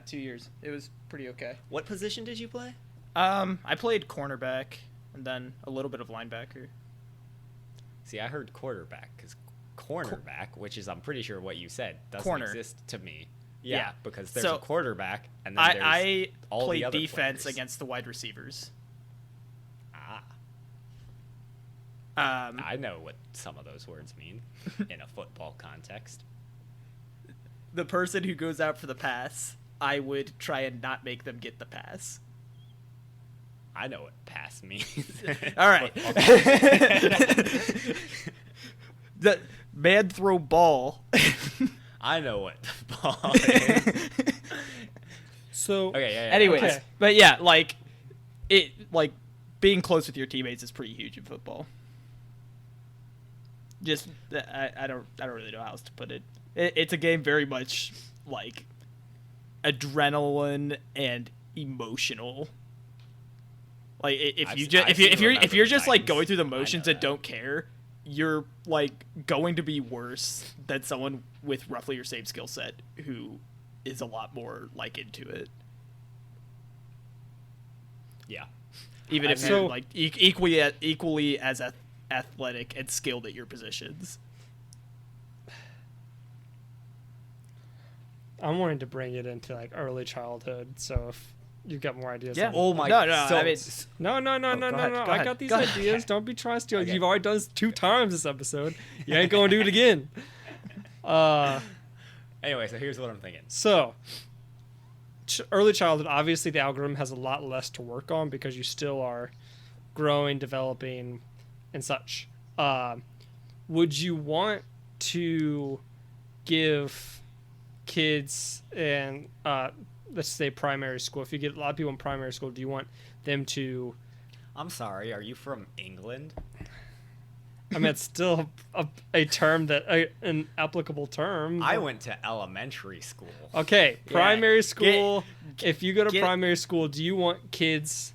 2 years. It was pretty okay. What position did you play? I played cornerback and then a little bit of linebacker. See, I heard quarterback because cornerback, which is I'm pretty sure what you said, doesn't exist to me. Yeah, because there's a quarterback and then there's I all played the other defense players. against the wide receivers. I know what some of those words mean in a football context. The person who goes out for the pass, I would try and not make them get the pass. I know what pass means. All right. The man throw ball. I know what the ball is. So okay, yeah. Anyways, okay. But yeah, like it, like being close with your teammates is pretty huge in football. Just I don't really know how else to put it. It's a game very much like adrenaline and emotional. Like if you're just like going through the motions and don't care, you're like going to be worse than someone with roughly your same skill set who is a lot more like into it. Yeah. Even if you're like equally as athletic and skilled at your positions. I'm wanting to bring it into like early childhood, so if you've got more ideas. Yeah. Oh my. No. So, I mean, No. Go I ahead. got these Go ahead. ideas. Don't be trying to steal. Okay. You've already done this 2 times this episode. You ain't gonna do it again. anyway, so here's what I'm thinking. So, early childhood, obviously the algorithm has a lot less to work on because you still are growing, developing, and such. Would you want to give kids in, let's say primary school, if you get a lot of people in primary school, do you want them to... I'm sorry, are you from England? I mean, it's still a term that an applicable term. I went to elementary school. Okay, primary school. If you go to get- primary school, do you want kids,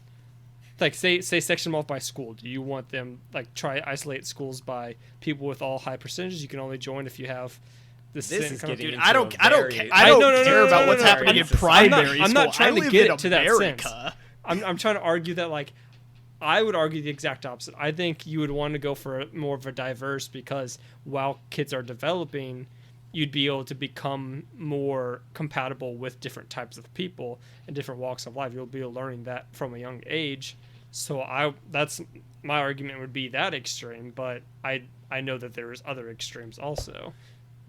like say section them off by school? Do you want them like try isolate schools by people with all high percentages? You can only join if you have this. This same is kind of- getting dude, into I don't a care. very- I don't No, care about what's no, no. happening in I'm primary I'm school. not trying I to live get in it to that America. sense. I'm trying to argue that like I would argue the exact opposite. I think you would want to go for more of a diverse, because while kids are developing, you'd be able to become more compatible with different types of people and different walks of life. You'll be learning that from a young age. So that's my argument would be that extreme, but I know that there's other extremes also.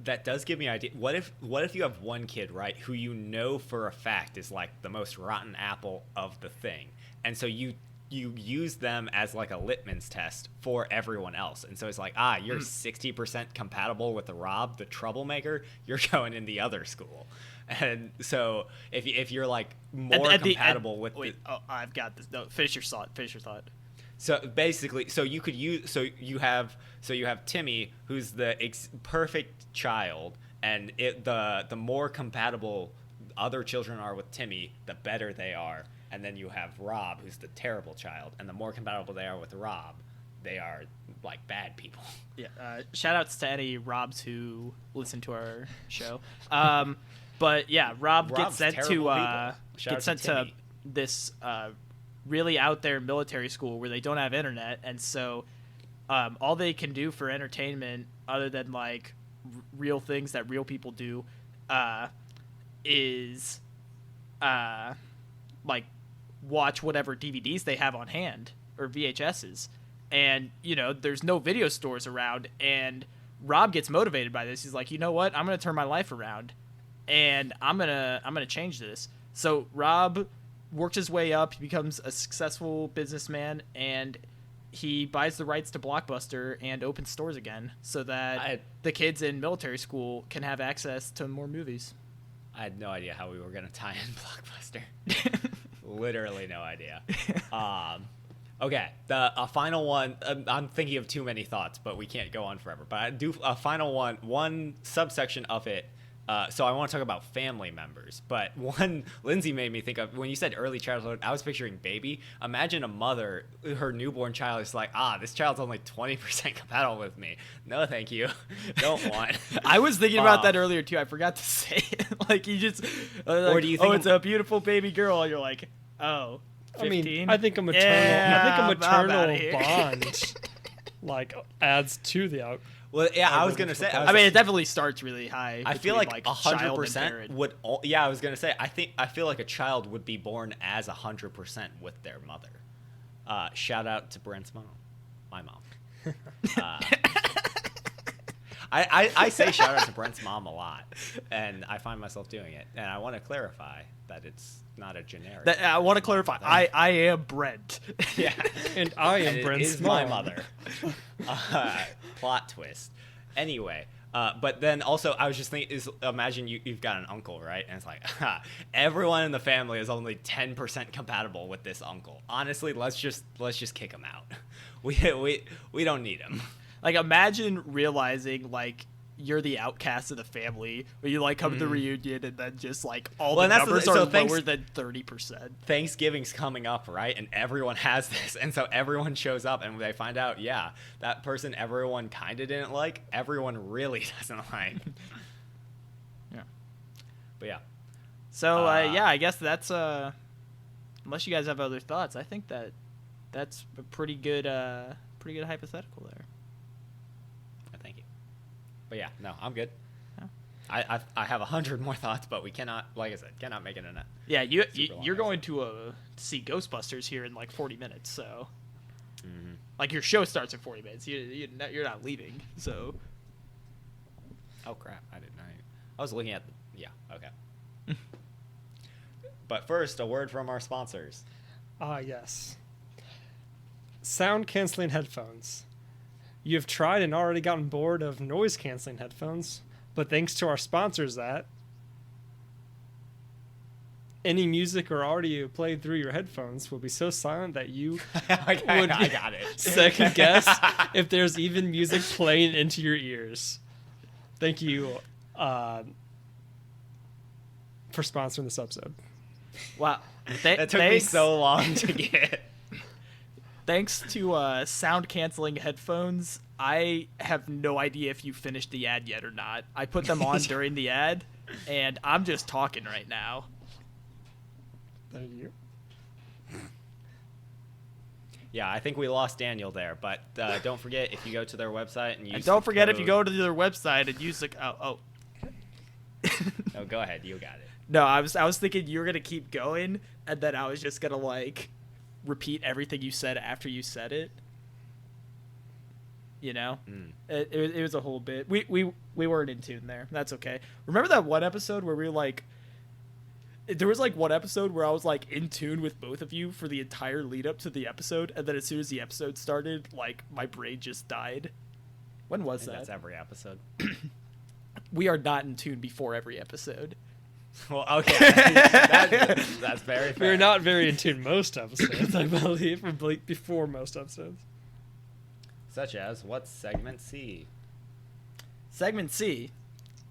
That does give me an idea. What if you have one kid, right, who you know for a fact is like the most rotten apple of the thing, and so you use them as like a litmus test for everyone else, and so it's like, you're 60% compatible with the Rob, the troublemaker, you're going in the other school. And so if you're like more compatible with I've got this. No, finish your thought. So basically, you have Timmy, who's the perfect child, and the more compatible other children are with Timmy, the better they are. And then you have Rob, who's the terrible child, and the more compatible they are with Rob, they are like bad people. Yeah. Shout outs to any Robs who listen to our show. But yeah, Rob's gets sent to this really out there military school where they don't have internet, and so all they can do for entertainment, other than like real things that real people do, is like watch whatever DVDs they have on hand or VHSs. And there's no video stores around, and Rob gets motivated by this. He's like, you know what, I'm gonna turn my life around, and I'm gonna change this. So Rob works his way up. He becomes a successful businessman, and he buys the rights to Blockbuster and opens stores again, so that the kids in military school can have access to more movies. I had no idea how we were gonna tie in Blockbuster. Literally no idea. Okay, a final one. I'm thinking of too many thoughts, but we can't go on forever. But I do a final one subsection of it. So I want to talk about family members, but one Lindsay made me think of when you said early childhood. I was picturing baby. Imagine a mother, her newborn child is like, this child's only 20% compatible with me. No, thank you. Don't want. I was thinking about that earlier too. I forgot to say it. Like you just, or do you think? It's a beautiful baby girl, and you're like, 15? I mean, I think a maternal bond like adds to the out. Well, yeah, I was gonna say. I mean, it definitely starts really high. I feel like 100% would. Yeah, I was gonna say. I feel like a child would be born as 100% with their mother. Shout out to Brent's mom, my mom. I say shout out to Brent's mom a lot, and I find myself doing it. And I want to clarify that it's not a generic. I want to clarify. I am Brent. Yeah, and I am Brent's mom. My mother. Plot twist. Anyway, but then also I was just thinking, imagine you've got an uncle, right? And it's like, everyone in the family is only 10% compatible with this uncle. Honestly, let's just kick him out. We don't need him. Like, imagine realizing like you're the outcast of the family, when you like come to the reunion, and then just like all the numbers are lower than 30%. Thanksgiving's coming up, right? And everyone has this, and so everyone shows up, and they find out, that person everyone kind of didn't like, everyone really doesn't like. Yeah. But yeah. So I guess that's unless you guys have other thoughts, I think that's a pretty good hypothetical there. Thank you. But yeah, no, I'm good. Yeah. I have 100 more thoughts, but we cannot, like I said, make it in a. Yeah, you're going to see Ghostbusters here in like 40 minutes, so. Mm-hmm. Like your show starts in 40 minutes. You're not leaving, so. Oh crap! I didn't know. I was looking at. Yeah. Okay. But first, a word from our sponsors. Yes. Sound canceling headphones. You have tried and already gotten bored of noise canceling headphones, but thanks to our sponsors any music or audio played through your headphones will be so silent that you I got it. Second guess if there's even music playing into your ears. Thank you for sponsoring this episode. Wow. That took me so long to get. Thanks to sound canceling headphones, I have no idea if you finished the ad yet or not. I put them on during the ad, and I'm just talking right now. Thank you. Yeah, I think we lost Daniel there, but don't forget, if you go to their website and use if you go to their website and use the No, go ahead, you got it. No, I was thinking you were gonna keep going, and then I was just gonna like repeat everything you said after you said it. You know, it was a whole bit. We weren't in tune there. That's okay. Remember that one episode where we were like, there was like one episode where I was like in tune with both of you for the entire lead up to the episode, and then as soon as the episode started, like my brain just died. When was that? That's every episode. We are not in tune before every episode. Well, okay, that's very fair. We're not very in tune most episodes, I believe, before most episodes. Such as, what's segment C? Segment C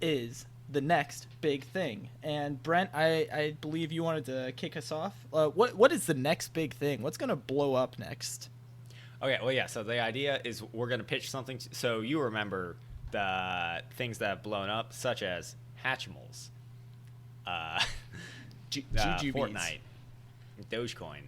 is the next big thing. And Brent, I believe you wanted to kick us off. What is the next big thing? What's going to blow up next? Okay, well, yeah, so the idea is we're going to pitch something. So you remember the things that have blown up, such as Hatchimals, Fortnite, Dogecoin,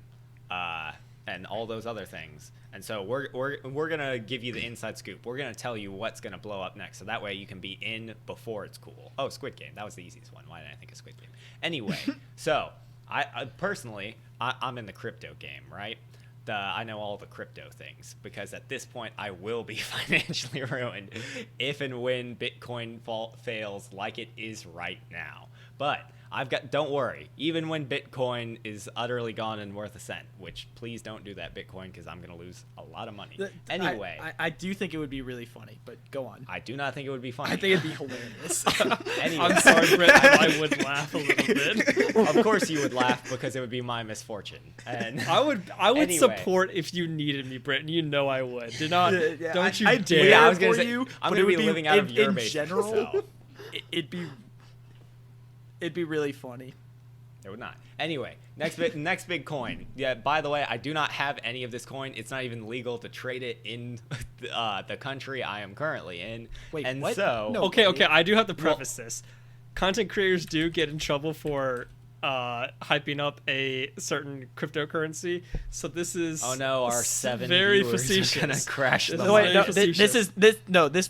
and all those other things. And so we're gonna give you the inside scoop. We're gonna tell you what's gonna blow up next, so that way you can be in before it's cool. Oh, Squid Game, that was the easiest one. Why didn't I think of Squid Game? Anyway, so I personally, I'm in the crypto game, right? I know all the crypto things because at this point I will be financially ruined if and when Bitcoin fails like it is right now. But don't worry, even when Bitcoin is utterly gone and worth a cent, which please don't do that, Bitcoin, because I'm going to lose a lot of money. Anyway. I do think it would be really funny, but go on. I do not think it would be funny. I think it'd be hilarious. Anyway. I'm sorry, Brett, I would laugh a little bit. Of course you would laugh because it would be my misfortune. And I would anyway. support if you needed me, Brett, and you know I would. Don't you I dare. Yeah, I was gonna for say, you, I'm but going to be it would living out of your in base. general, So. It'd be really funny. It would not. Anyway, next big coin. Yeah, by the way, I do not have any of this coin. It's not even legal to trade it in the country I am currently in. Wait, and what? so No. Okay, I do have to preface this. Content creators do get in trouble for hyping up a certain cryptocurrency. So this is our 7 very viewers facetious. are gonna crash the This No, wait, no, facetious.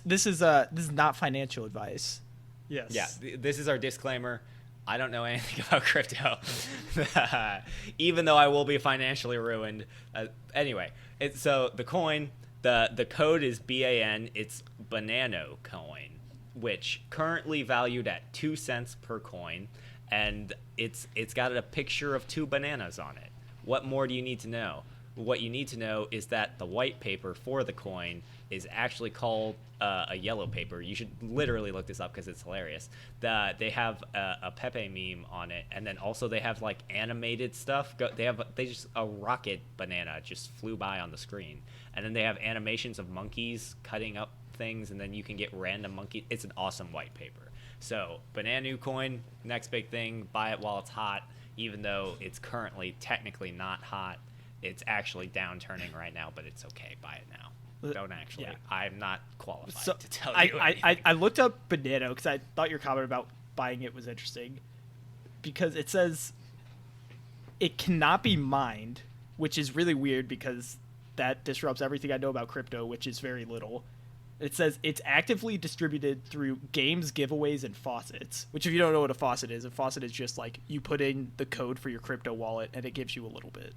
this is not financial advice. Yes. Yeah, this is our disclaimer. I don't know anything about crypto, even though I will be financially ruined. Anyway, so the coin, the code is BAN. It's Banano coin, which currently valued at 2 cents per coin, and it's got a picture of 2 bananas on it. What more do you need to know? What you need to know is that the white paper for the coin is actually called a yellow paper. You should literally look this up because it's hilarious. They have a Pepe meme on it, and then also they have like animated stuff. They just a rocket banana just flew by on the screen, and then they have animations of monkeys cutting up things, and then you can get random monkey. It's an awesome white paper. So Banana coin, next big thing. Buy it while it's hot, even though it's currently technically not hot. It's actually downturning right now, but it's okay. Buy it now. Don't actually. Yeah. I'm not qualified to tell you. I looked up Banano because I thought your comment about buying it was interesting, because it says it cannot be mined, which is really weird because that disrupts everything I know about crypto, which is very little. It says it's actively distributed through games, giveaways, and faucets, which if you don't know what a faucet is just like you put in the code for your crypto wallet and it gives you a little bit.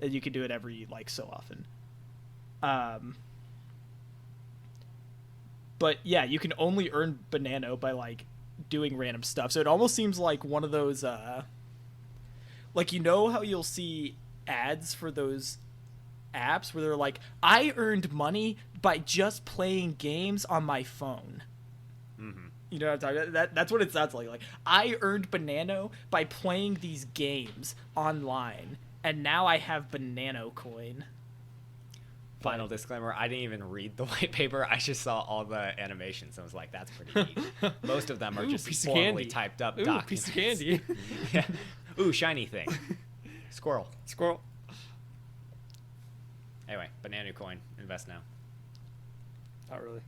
And you can do it every so often. But yeah, you can only earn Banano by like doing random stuff. So it almost seems like one of those like, you know how you'll see ads for those apps where they're like, I earned money by just playing games on my phone. Mm-hmm. You know what I'm talking about? That's what it sounds like. Like, I earned Banano by playing these games online, and now I have Banano coin. Final disclaimer, I didn't even read the white paper. I just saw all the animations and was like, that's pretty neat. Most of them are just piece of formally candy. typed up Ooh, documents. piece of candy. Yeah. Ooh, shiny thing. Squirrel. Squirrel. Anyway, Banana coin. Invest now. Not really.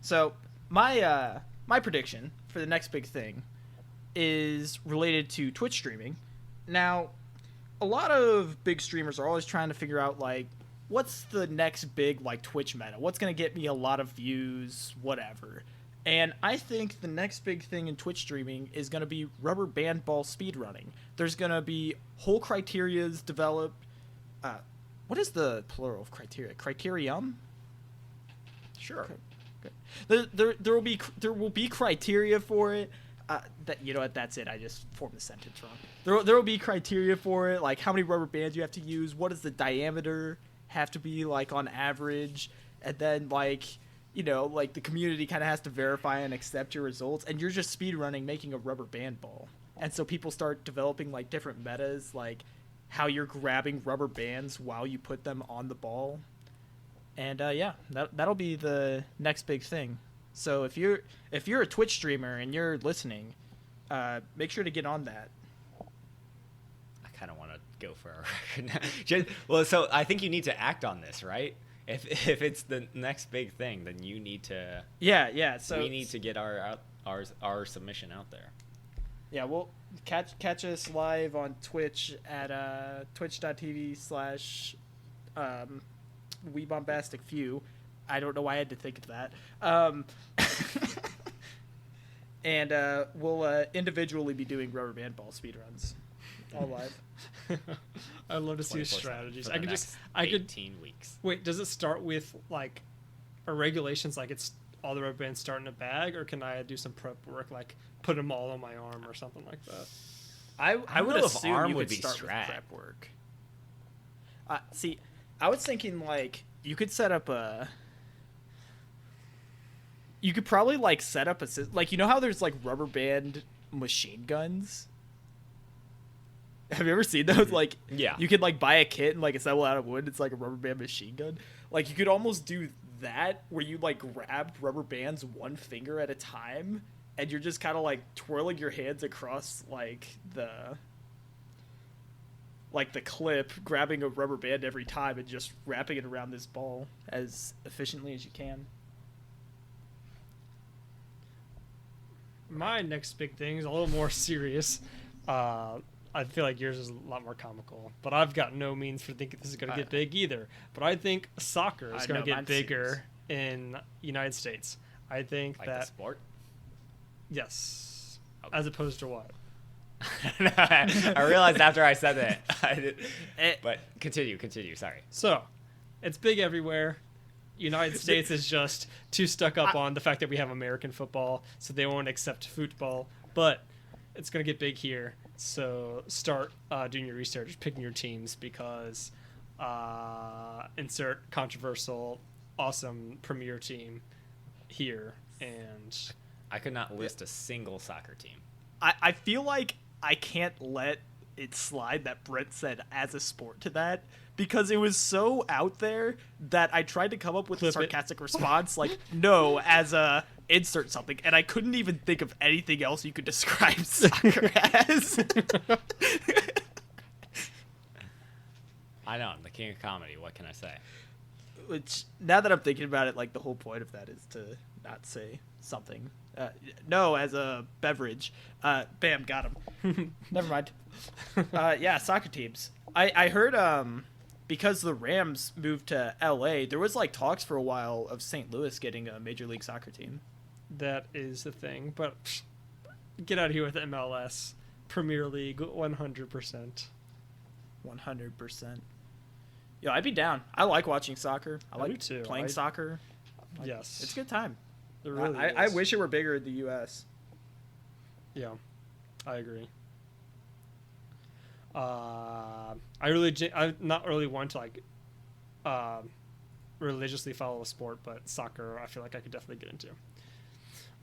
So my prediction for the next big thing is related to Twitch streaming. Now, a lot of big streamers are always trying to figure out, like, what's the next big, like, Twitch meta? What's going to get me a lot of views, whatever. And I think the next big thing in Twitch streaming is going to be rubber band ball speedrunning. There's going to be whole criterias developed what is the plural of criteria? Criterium? Sure. Okay. There will be criteria for it. That you know what? That's it. I just formed the sentence wrong. There will be criteria for it, like how many rubber bands you have to use. What does the diameter have to be like on average? And then like like the community kind of has to verify and accept your results. And you're just speedrunning making a rubber band ball. And so people start developing like different metas, like how you're grabbing rubber bands while you put them on the ball. And that'll be the next big thing. So if you're a Twitch streamer and you're listening, make sure to get on that. I kind of want to go for a record now. Well, so I think you need to act on this, right? If it's the next big thing, then you need to. Yeah. So we need to get our submission out there. Yeah, well, catch us live on Twitch at twitch.tv/ We Bombastic Few. I don't know why I had to think of that. And we'll individually be doing rubber band ball speedruns all live. I'd love to see strategies. I could 18 weeks. Wait, does it start with like regulations like it's all the rubber bands start in a bag, or can I do some prep work like put them all on my arm or something like that? I would assume arm you would could be start with strat. prep work. See, I was thinking like you could set up you could probably like set up like how there's like rubber band machine guns. Have you ever seen those? Like, yeah, you could like buy a kit and like assemble out of wood. It's like a rubber band machine gun. Like you could almost do that where you like grab rubber bands one finger at a time, and you're just kind of like twirling your hands across like the clip, grabbing a rubber band every time and just wrapping it around this ball as efficiently as you can. My next big thing is a little more serious. I feel like yours is a lot more comical, but I've got no means for thinking this is going to get big either. But I think soccer is going to get bigger in United States. I think like that the sport. Yes, okay. As opposed to what? I realized after I said that. But continue. Sorry. So, it's big everywhere. United States is just too stuck up on the fact that we have American football, so they won't accept football. But it's going to get big here. So start doing your research, picking your teams, because insert controversial, awesome premier team here. And I could not list a single soccer team. I feel like I can't let it slide that Brent said as a sport to that, because it was so out there that I tried to come up with a sarcastic response like, no, as a insert something, and I couldn't even think of anything else you could describe soccer as. I know, I'm the king of comedy. What can I say? Which, now that I'm thinking about it, like the whole point of that is to not say something. No, as a beverage. Bam, got him. Never mind. Yeah, soccer teams. I heard because the Rams moved to LA, there was like talks for a while of St. Louis getting a Major League Soccer team. That is the thing, but get out of here with MLS. Premier League, 100%. 100%. Yo, I'd be down. I like watching soccer. I like playing soccer. Yes. It's a good time. It really is. I wish it were bigger in the U.S. Yeah, I agree. I'm not really one to like religiously follow a sport, but soccer I feel like I could definitely get into.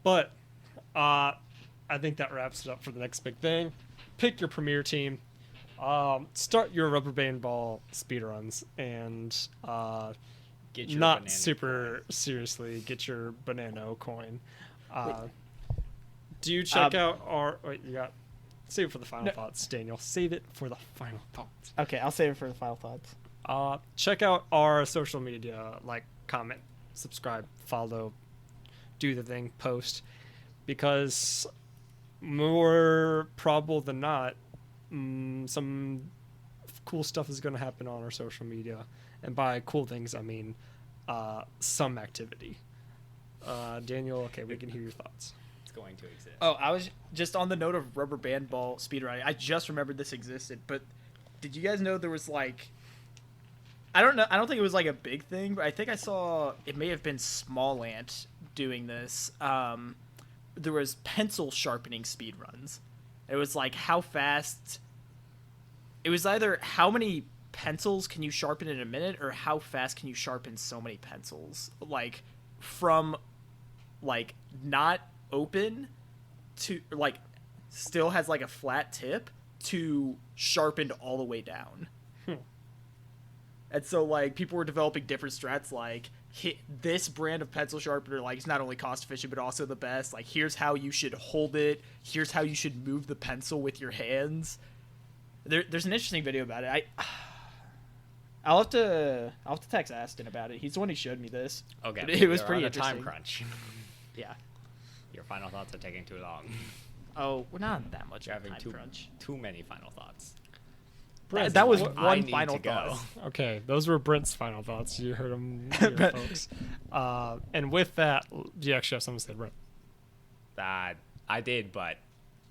But I think that wraps it up for the next big thing. Pick your premier team. Start your rubber band ball speedruns and Get your not banana super coin. seriously get your banana coin. Do you check out our? Wait, you got. Save it for the final thoughts, Daniel. Save it for the final thoughts. Okay, I'll save it for the final thoughts. Check out our social media, like, comment, subscribe, follow, do the thing, post, because more probable than not, some cool stuff is going to happen on our social media. And by cool things, I mean some activity. Daniel, okay, we can hear your thoughts. Going to exist. Oh, I was just on the note of rubber band ball speedrunning. I just remembered this existed, but did you guys know there was like I don't know. I don't think it was like a big thing, but I think I saw it may have been Small Ant doing this. There was pencil sharpening speed runs. It was like how fast. It was either how many pencils can you sharpen in a minute, or how fast can you sharpen so many pencils, like from like not open to like still has like a flat tip to sharpened all the way down. And so like people were developing different strats, like this brand of pencil sharpener like is not only cost efficient but also the best. Like here's how you should hold it, here's how you should move the pencil with your hands. There's an interesting video about it. I'll have to text Aston about it. He's the one who showed me this. Okay, but it was you're pretty on a interesting. time crunch. Yeah. Your final thoughts are taking too long. Oh, we're not that much You're of a having time crunch. too many final thoughts. That was I one need final to go. thought. Okay, those were Brent's final thoughts. You heard them, here, folks. And with that, do you actually have something to say, Brent? I did, but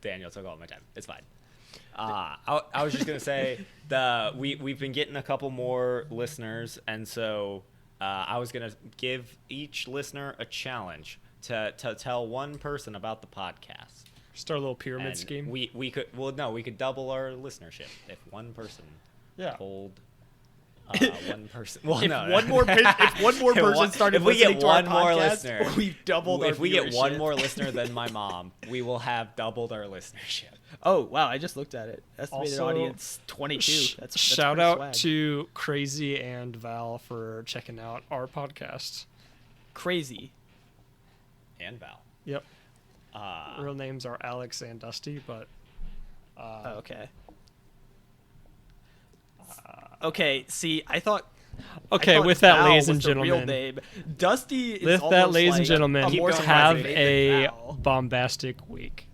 Daniel took all my time. It's fine. I was just gonna say we've been getting a couple more listeners, and so I was gonna give each listener a challenge to tell one person about the podcast. Start a little pyramid And scheme. we could double our listenership if one person told one person. Well, If no, one more person started if we listening get to our one more podcast, listener, we've doubled our if we get one viewership. more listener than my mom, we will have doubled our listenership. Oh wow! I just looked at it. Estimated Also, audience 22. That's shout pretty out swag. to Crazy and Val for checking out our podcast. Crazy. And Val. Yep. Real names are Alex and Dusty, but Oh, okay. Okay. See, I thought. okay. I thought With that, Val ladies and was the real gentlemen, name. Dusty is with that, almost ladies and like gentlemen, a more have surprising a name than Val. bombastic week.